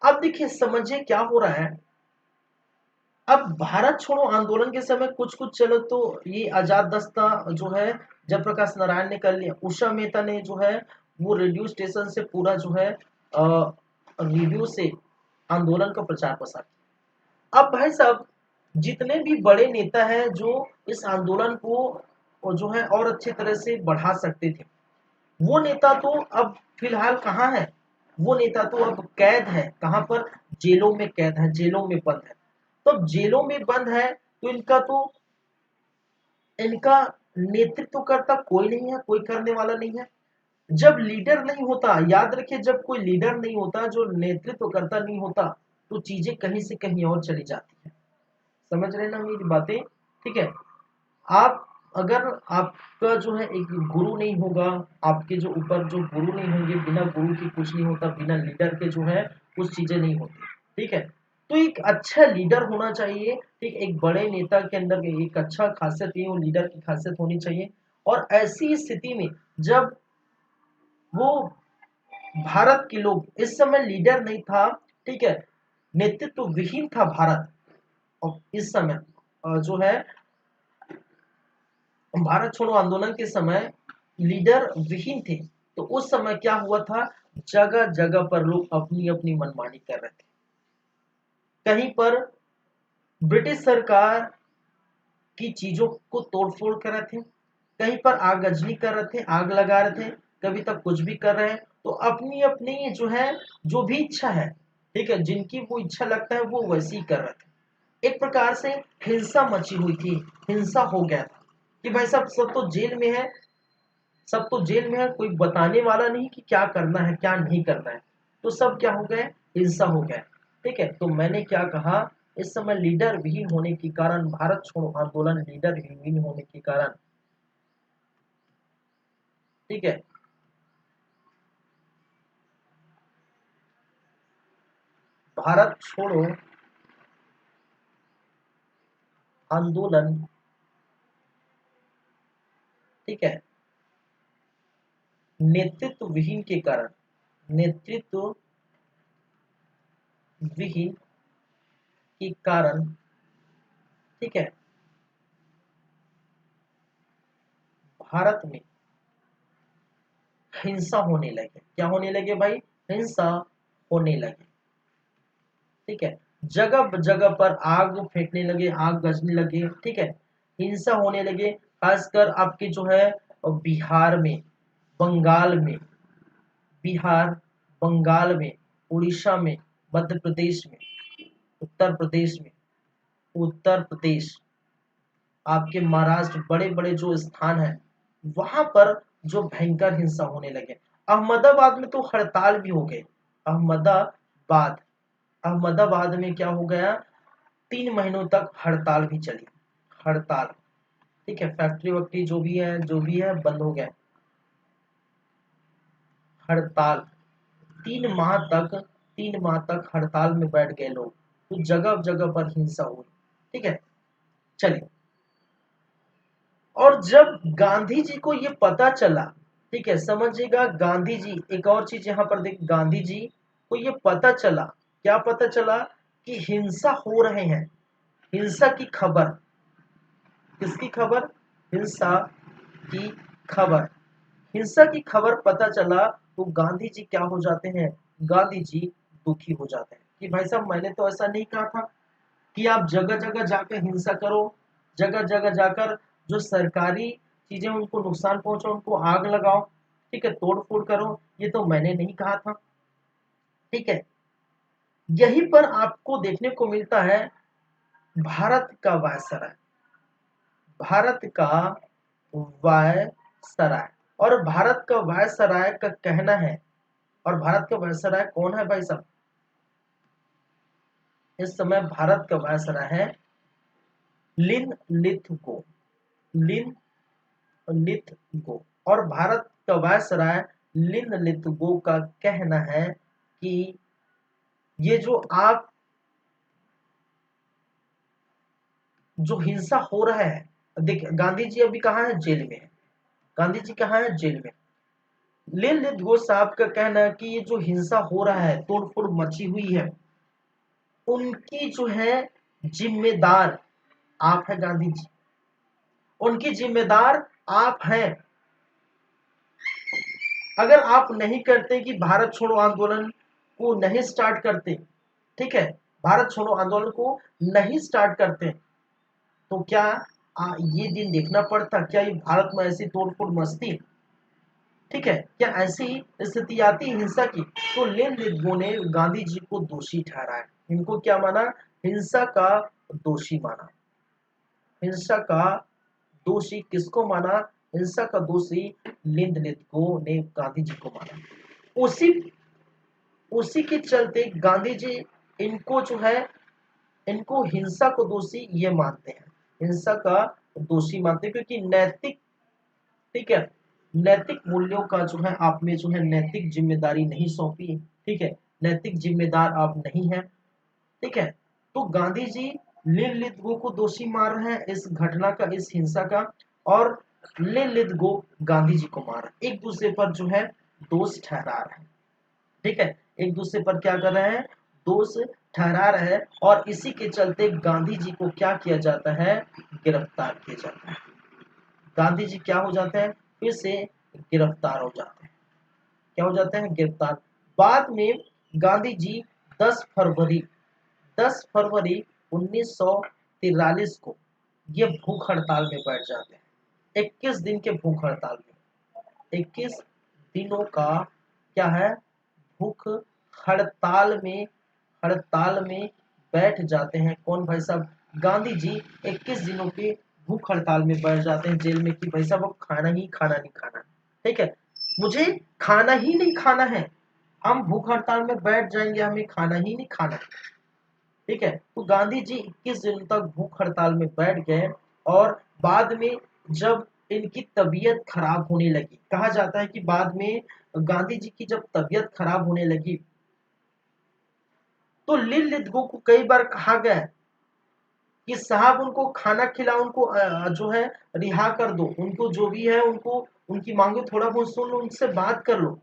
अब देखिए, समझिए क्या हो रहा है। अब भारत छोड़ो आंदोलन के समय कुछ कुछ चलो तो ये आजाद दस्ता जो है जयप्रकाश नारायण ने कर लिया, उषा मेहता ने जो है वो रेडियो स्टेशन से पूरा जो है रेडियो से आंदोलन का प्रचार प्रसार किया। अब भाई साहब जितने भी बड़े नेता हैं जो इस आंदोलन को जो है और अच्छी तरह से बढ़ा सकते थे, वो नेता तो अब फिलहाल कहाँ है? वो नेता तो अब कैद है, कहाँ पर? जेलों में कैद है, जेलों में बंद है। तो अब जेलों में बंद है, तो इनका नेतृत्व करता कोई नहीं है, कोई करने वाला नहीं है। जब लीडर नहीं होता, याद रखिए, जब कोई लीडर नहीं होता, जो नेतृत्व करता नहीं होता, तो चीजें कहीं से कहीं और चली जाती है। समझ रहे ना मेरी बातें? ठीक है। आप अगर आपका जो है एक गुरु नहीं होगा, आपके जो ऊपर जो गुरु नहीं होंगे, बिना गुरु के कुछ नहीं होता, बिना लीडर के जो है कुछ चीजें नहीं होती, ठीक है। तो एक अच्छा लीडर होना चाहिए, ठीक, एक बड़े नेता के अंदर एक अच्छा खासियत ये वो लीडर की खासियत होनी चाहिए। और ऐसी स्थिति में जब वो भारत के लोग, इस समय लीडर नहीं था, ठीक है, नेतृत्व विहीन था भारत, और इस समय जो है भारत छोड़ो आंदोलन के समय लीडर विहीन थे, तो उस समय क्या हुआ था, जगह जगह पर लोग अपनी अपनी मनमानी कर रहे थे। कहीं पर ब्रिटिश सरकार की चीजों को तोड़फोड़ कर रहे थे, कहीं पर आगजनी कर रहे थे, आग लगा रहे थे, कभी तक कुछ भी कर रहे हैं। तो अपनी अपनी जो है, जो भी इच्छा है, ठीक है, जिनकी वो इच्छा लगता है वो वैसी ही कर रहे थे। एक प्रकार से हिंसा मची हुई थी, हिंसा हो गया था कि भाई साहब सब तो जेल में है, सब तो जेल में है, कोई बताने वाला नहीं कि क्या करना है क्या नहीं करना है। तो सब क्या हो गए, हिंसा हो गया। ठीक है, तो मैंने क्या कहा, इस समय लीडर विहीन होने के कारण, भारत छोड़ो आंदोलन लीडर विहीन होने के कारण, ठीक है, भारत छोड़ो आंदोलन, ठीक है, नेतृत्व विहीन के कारण, नेतृत्व विहीन के कारण, ठीक है, भारत में हिंसा होने लगे। क्या होने लगे भाई, हिंसा होने लगे। ठीक है, जगह जगह पर आग फेंकने लगे, आग गजने लगे, ठीक है, हिंसा होने लगे। खासकर आपके जो है बिहार में, बंगाल में, बिहार, बंगाल में, उड़ीसा में, मध्य प्रदेश में, उत्तर प्रदेश में, उत्तर प्रदेश, आपके महाराष्ट्र, बड़े बड़े जो स्थान है वहां पर जो भयंकर हिंसा होने लगे। अहमदाबाद में तो हड़ताल भी हो गए। अहमदाबाद, अहमदाबाद में क्या हो गया, 3 महीनों तक हड़ताल भी चली, हड़ताल, ठीक है, फैक्ट्री वैक्ट्री जो भी है बंद हो गया, हड़ताल, 3 माह तक हड़ताल में बैठ गए लोग। तो जगह जगह पर हिंसा हुई। ठीक है, चलिए, और जब गांधी जी को ये पता चला, ठीक है, समझिएगा, गांधी जी, एक और चीज यहाँ पर देख, गांधी जी को ये पता चला, क्या पता चला, कि हिंसा हो रहे हैं, हिंसा की खबर, किसकी खबर, हिंसा की खबर, हिंसा की खबर पता चला, तो गांधी जी क्या हो जाते हैं, गांधी जी दुखी हो जाते हैं कि भाई साहब मैंने तो ऐसा नहीं कहा था कि आप जगह जगह जाकर हिंसा करो, जगह जगह जाकर जो सरकारी चीजें उनको नुकसान पहुंचो, उनको आग लगाओ, ठीक है, तोड़ फोड़ करो, ये तो मैंने नहीं कहा था। ठीक है, यहीं पर आपको देखने को मिलता है भारत का वायसराय, भारत का वायसराय, और भारत का वायसराय का कहना है, और भारत का वायसराय कौन है भाई साहब, इस समय भारत का वायसराय है लिन लिथगो, लिन लिथगो, और भारत का वायसराय लिन लिथगो का कहना है कि ये जो आप, जो हिंसा हो रहा है, देखिए गांधी जी अभी कहाँ है, जेल में है, गांधी जी कहाँ है, जेल में। लिन लिथगो साहब का कहना है कि ये जो हिंसा हो रहा है, तोड़फोड़ मची हुई है, उनकी जो है जिम्मेदार आप है गांधी जी, उनकी जिम्मेदार आप हैं। अगर आप नहीं करते कि भारत छोड़ो आंदोलन को नहीं स्टार्ट करते, ठीक है, भारत छोड़ो आंदोलन को नहीं स्टार्ट करते, तो क्या ये दिन देखना पड़ता, क्या ये भारत में ऐसी तोड़फोड़ मचती, ठीक है, क्या ऐसी स्थिति आती हिंसा की। तो लेन लिथगो ने गांधी जी को दोषी ठहराया, इनको क्या माना, हिंसा का दोषी माना, हिंसा का दोषी किसको माना, हिंसा का दोषी लिन लिथगो ने गांधी जी को माना। उसी उसी के चलते गांधी जी इनको जो है, इनको हिंसा को दोषी ये मानते हैं, हिंसा का दोषी मानते हैं, क्योंकि नैतिक, ठीक है, नैतिक मूल्यों का जो है आप में जो है नैतिक जिम्मेदारी नहीं सौंपी, ठीक है, नैतिक जिम्मेदार आप नहीं हैं, ठीक है। तो गांधी जी लिन गो को दोषी मार रहे हैं इस घटना का, इस हिंसा का, और लिन गो गांधी जी को मार रहे हैं, एक दूसरे पर जो है दोष ठहरा रहे हैं। ठीक है, एक दूसरे पर क्या कर रहे हैं, दोष ठहरा रहे हैं, और इसी के चलते गांधी जी को क्या किया जाता है, गिरफ्तार किया जाता है। गांधी जी क्या हो जाते हैं, फिर से गिरफ्तार हो जाते हैं। क्या हो जाते हैं, गिरफ्तार। बाद में गांधी जी 10 फरवरी 10 फरवरी 1943 को ये भूख हड़ताल में बैठ जाते हैं। 21 दिन के भूख हड़ताल में, 21 दिनों का क्या है, भूख हड़ताल में, हड़ताल में बैठ जाते हैं। कौन भाई साहब, गांधी जी 21 दिनों के भूख हड़ताल में बैठ जाते हैं जेल में कि भाई साहब अब खाना ही खाना नहीं खाना। ठीक है, मुझे खाना ही नहीं खाना है, हम भूख हड़ताल में बैठ जाएंगे, हमें खाना ही नहीं खाना है। ठीक है, तो गांधी जी 21 दिन तक भूख हड़ताल में बैठ गए, और बाद में जब इनकी तबीयत खराब होने लगी, कहा जाता है कि बाद में गांधी जी की जब तबीयत खराब होने लगी तो लिन लिथगो को कई बार कहा गया कि साहब उनको खाना खिलाओ, उनको जो है रिहा कर दो, उनको जो भी है उनको उनकी मांगे थोड़ा बहुत सुन लो, उनसे बात कर लो।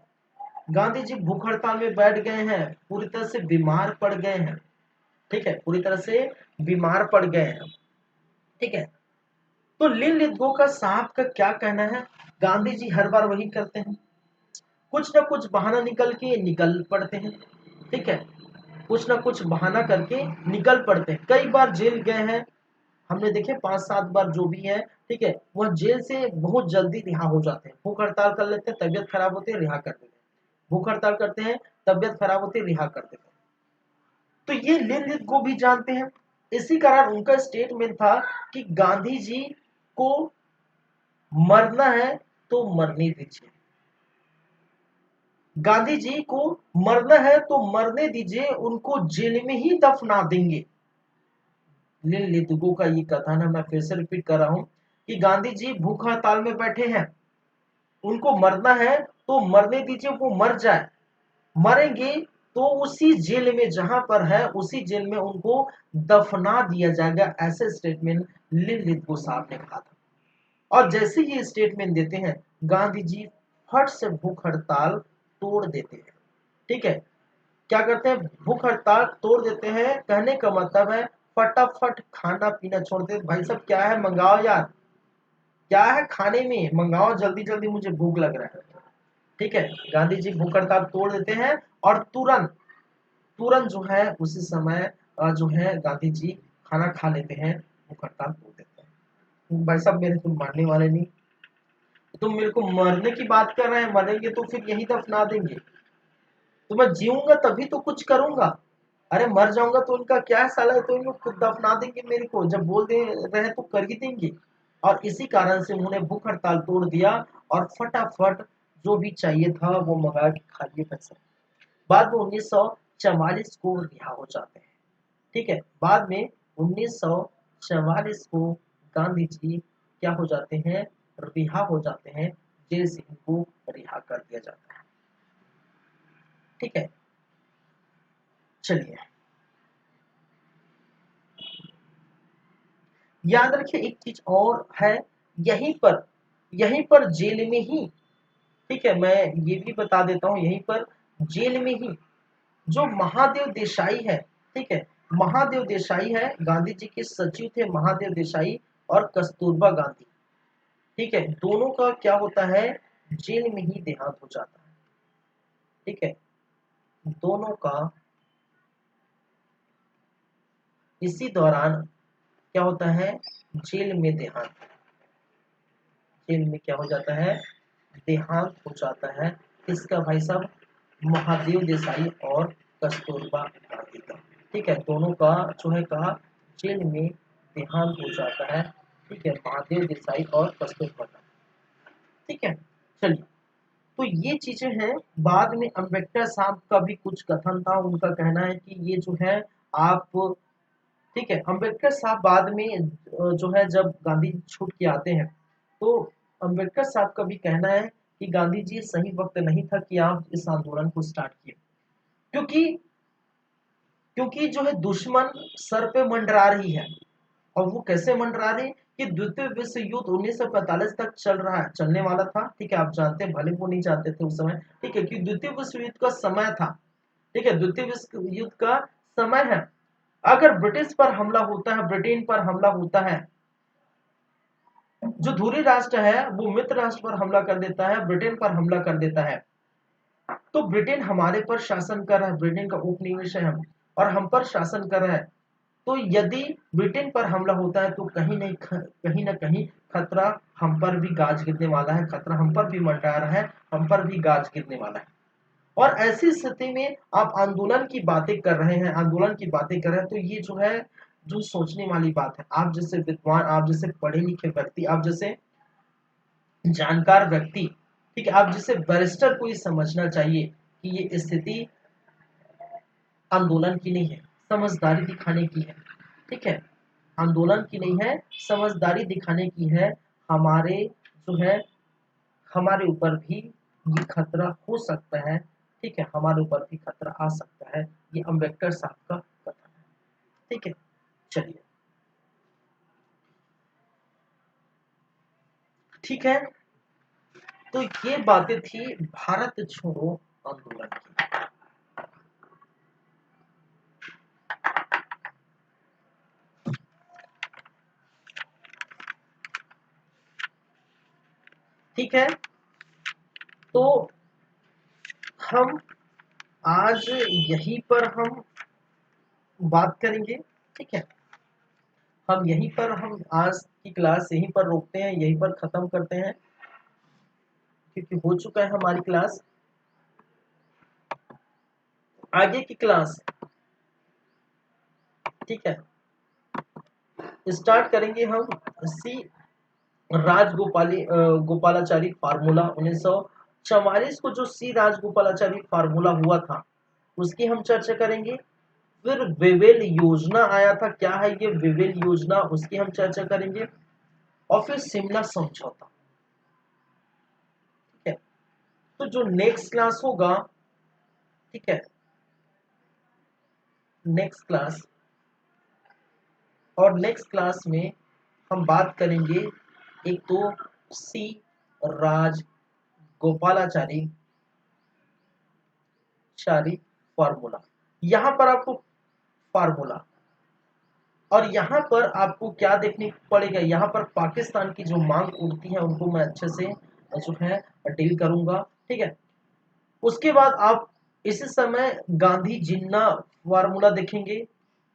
गांधी जी भूख हड़ताल में बैठ गए हैं, पूरी तरह से बीमार पड़ गए हैं। ठीक है, पूरी तरह से बीमार पड़ गए हैं। ठीक है, तो लिन लिथगो का साहब का क्या कहना है, गांधी जी हर बार वही करते हैं, कुछ ना कुछ बहाना निकल पड़ते हैं। ठीक है, कुछ ना कुछ बहाना करके निकल पड़ते हैं। कई बार जेल गए हैं, हमने देखे 5-7 बार जो भी है। ठीक है, वह जेल से बहुत जल्दी रिहा हो जाते हैं, भूख हड़ताल कर लेते हैं, तबियत खराब होती है, रिहा कर देते हैं, भूख हड़ताल करते हैं, तबियत खराब होती है, रिहा कर देते हैं। तो ये लिन लिथगो भी जानते हैं। इसी कारण उनका स्टेटमेंट था कि गांधी जी को मरना है तो मरने दीजिए, गांधी जी को मरना है तो मरने दीजिए, उनको जेल में ही दफना देंगे। लिन लिथगो का ये कथन है, मैं फिर से रिपीट कर रहा हूं कि गांधी जी भूख हड़ताल में बैठे हैं, उनको मरना है तो मरने दीजिए, वो मर जाए, मरेंगे तो उसी जेल में जहां पर है उसी जेल में उनको दफना दिया जाएगा। ऐसे स्टेटमेंट लिन लिथगो साहब ने कहा था। और जैसे ये स्टेटमेंट देते हैं, गांधी जी फट से भूख हड़ताल तोड़ देते हैं। ठीक है, क्या करते हैं, भूख हड़ताल तोड़ देते हैं, कहने का मतलब है फटाफट खाना पीना छोड़ते हैं। भाई साहब क्या है, मंगाओ यार, क्या है खाने में, मंगाओ जल्दी जल्दी, मुझे भूख लग रहा है। ठीक है, गांधी जी भूख हड़ताल तोड़ देते हैं, और तुरंत तुरंत जो है उसी समय जो है गांधी जी खाना खा लेते हैं, भूख हड़ताल तोड़ देते हैं। भाई साहब मेरे तुम मानने वाले नहीं, तुम मेरे को मरने की बात कर रहे हैं, मरेंगे तो फिर यही दफना देंगे, तो मैं जीऊंगा तभी तो कुछ करूंगा, अरे मर जाऊंगा तो उनका क्या है साला, तो इन लोग खुद दफना देंगे मेरे को, जब बोल दे रहे तो कर ही देंगे। और इसी कारण से उन्होंने भूख हड़ताल तोड़ दिया, और फटाफट जो भी चाहिए था वो मंगा के खा लिए पैसे। बाद में 1944 को रिहा हो जाते हैं। ठीक है, बाद में 1944 को गांधी जी क्या हो जाते हैं, रिहा हो जाते हैं, जेल से इनको रिहा कर दिया जाता है। ठीक है, चलिए याद रखिए एक चीज और है, यहीं पर जेल में ही, ठीक है मैं ये भी बता देता हूँ, यहीं पर जेल में ही जो महादेव देसाई है, ठीक है, महादेव देसाई है, गांधी जी के सचिव थे महादेव देसाई, और कस्तूरबा गांधी। ठीक है, दोनों का क्या होता है, जेल में ही देहांत हो जाता है। ठीक है, दोनों का इसी दौरान क्या होता है, जेल में देहांत, जेल में क्या हो जाता है, देहांत हो जाता है। किसका भाई साहब, महादेव देसाई और कस्तूरबा गांधी का। ठीक है, दोनों का जो है कहा जेल में देहांत हो जाता है। ठीक है, महादेव देसाई और कस्तूरबा गांधी। ठीक है, चलिए, तो ये चीजें हैं। बाद में अम्बेडकर साहब का भी कुछ कथन था, उनका कहना है कि ये जो है आप, ठीक है, अम्बेडकर साहब बाद में जो है जब गांधी जी छूट के आते हैं, तो अम्बेडकर साहब का भी कहना है कि गांधी जी सही वक्त नहीं था कि आप इस आंदोलन को स्टार्ट किए, क्योंकि क्योंकि जो है दुश्मन सर पे मंडरा रही है। और वो कैसे मंडरा रही है कि द्वितीय विश्व युद्ध 1945 तक चल रहा है, चलने वाला था। ठीक है, आप जानते हैं, भले वो नहीं जानते थे उस समय। ठीक है, कि द्वितीय विश्व युद्ध का समय था। ठीक है, द्वितीय विश्व युद्ध का समय है। अगर ब्रिटिश पर हमला होता है, ब्रिटेन पर हमला होता है, जो धुरी राष्ट्र है वो मित्र राष्ट्र पर हमला कर देता है, ब्रिटेन पर हमला कर देता है, तो ब्रिटेन हमारे पर शासन कर रहा है, ब्रिटेन का उपनिवेश है हम, और हम पर शासन कर रहा है। तो यदि ब्रिटेन पर हमला होता है तो कहीं ना कहीं खतरा हम पर भी गाज गिरने वाला है, खतरा हम पर भी मंडरा रहा है, हम पर भी गाज गिरने वाला है। और ऐसी स्थिति में आप आंदोलन की बातें कर रहे हैं, आंदोलन की बातें कर रहे हैं, तो ये जो है, जो सोचने वाली बात है। आप जैसे विद्वान, आप जैसे पढ़े लिखे व्यक्ति, आप जैसे जानकार व्यक्ति, ठीक है, आप जैसे बैरिस्टर को ये समझना चाहिए कि ये स्थिति आंदोलन की नहीं है, समझदारी दिखाने की है। ठीक है, आंदोलन की नहीं है, समझदारी दिखाने की है। हमारे जो है, हमारे ऊपर भी ये खतरा हो सकता है। ठीक है, हमारे ऊपर भी खतरा आ सकता है। ये अम्बेडकर साहब का कथन है। ठीक है, चलिए, ठीक है। तो ये बातें थी भारत छोड़ो आंदोलन की। ठीक है, तो हम आज यहीं पर हम बात करेंगे। ठीक है, हम यहीं पर, हम आज की क्लास यहीं पर रोकते हैं, यहीं पर खत्म करते हैं, क्योंकि हो चुका है हमारी क्लास। आगे की क्लास, ठीक है, स्टार्ट करेंगे हम सी गोपालाचारी फार्मूला 1944 को, जो सी राजगोपालाचारी फार्मूला हुआ था, उसकी हम चर्चा करेंगे। फिर वेवेल योजना आया था, क्या है ये वेवेल योजना, उसकी हम चर्चा करेंगे। और फिर शिमला समझौता। ठीक है, तो जो नेक्स्ट क्लास होगा, ठीक है, नेक्स्ट क्लास, और नेक्स्ट क्लास में हम बात करेंगे एक तो सी राज गोपालाचारी शारी फार्मूला। यहां पर आपको फार्मूला, और यहाँ पर आपको क्या देखने को पड़ेगा, यहाँ पर पाकिस्तान की जो मांग उठती है उनको मैं अच्छे से जो है डील करूंगा। ठीक है, उसके बाद आप इस समय गांधी जिन्ना फार्मूला देखेंगे।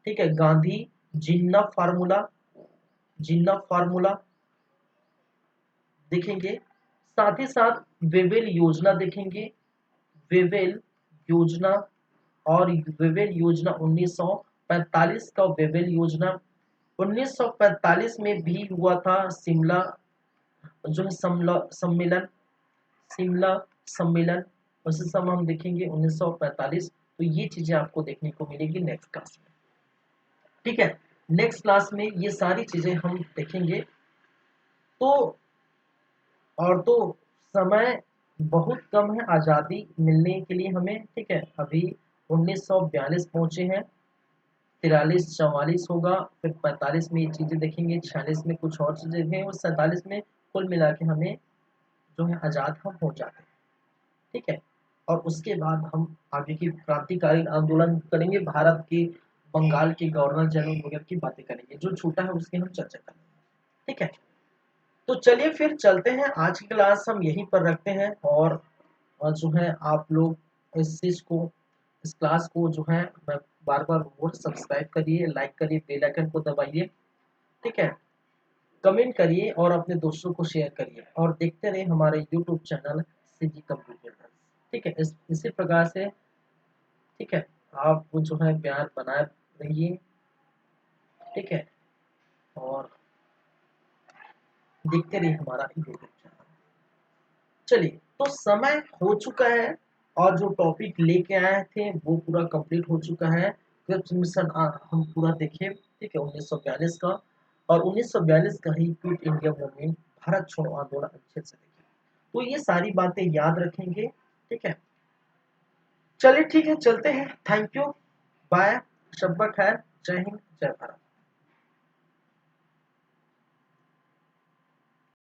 ठीक है, गांधी जिन्ना फार्मूला, जिन्ना फार्मूला देखेंगे। साथ ही साथ वेवेल योजना देखेंगे, वेवेल योजना। और वेवेल योजना 1945 का वेवेल योजना, 1945 में भी हुआ था शिमला जो है सम्मेलन, शिमला सम्मेलन। उसी समय हम देखेंगे 1945। तो ये चीजें आपको देखने को मिलेगी नेक्स्ट क्लास में। ठीक है, नेक्स्ट क्लास में ये सारी चीजें हम देखेंगे। तो और तो समय बहुत कम है आज़ादी मिलने के लिए हमें। ठीक है, अभी 1942 पहुंचे हैं, 43-44 होगा, फिर 45 में ये चीजें देखेंगे, 46 में कुछ और चीजें देखेंगे, और 47 में कुल मिला के हमें जो है आजाद हम हो जाते हैं। ठीक है, और उसके बाद हम आगे की क्रांतिकारी आंदोलन करेंगे, भारत के बंगाल के गवर्नर जनरल वगैरह की बातें करेंगे, जो छूटा है उसकी हम चर्चा करेंगे। ठीक है, तो चलिए फिर चलते हैं, आज की क्लास हम यहीं पर रखते हैं। और जो है आप लोग इस चीज को, इस क्लास को जो है, मैं बार बार बोल, सब्सक्राइब करिए, लाइक करिए, बेल आइकन को दबाइए। ठीक है, कमेंट करिए और अपने दोस्तों को शेयर करिए, और देखते रहिए हमारे यूट्यूब चैनल सीजी कंप्यूटर। ठीक है, इसी प्रकार से, ठीक है, आप जो है प्यार बनाए रहिए। ठीक है, और देखते रहिए हमारा यूट्यूब चैनल। चलिए, तो समय हो चुका है, और जो टॉपिक लेके आए थे वो पूरा कंप्लीट हो चुका है। क्रिप्स मिशन हम पूरा देखे। ठीक है, 1942 का, और 1942 का ही क्विट इंडिया मूवमेंट, भारत छोड़ो आंदोलन अच्छे से देखे। तो ये सारी बातें याद रखेंगे। ठीक है, चलिए ठीक है, चलते हैं। Thank you, bye. शब्बा खैर, जय हिंद, जय भारत।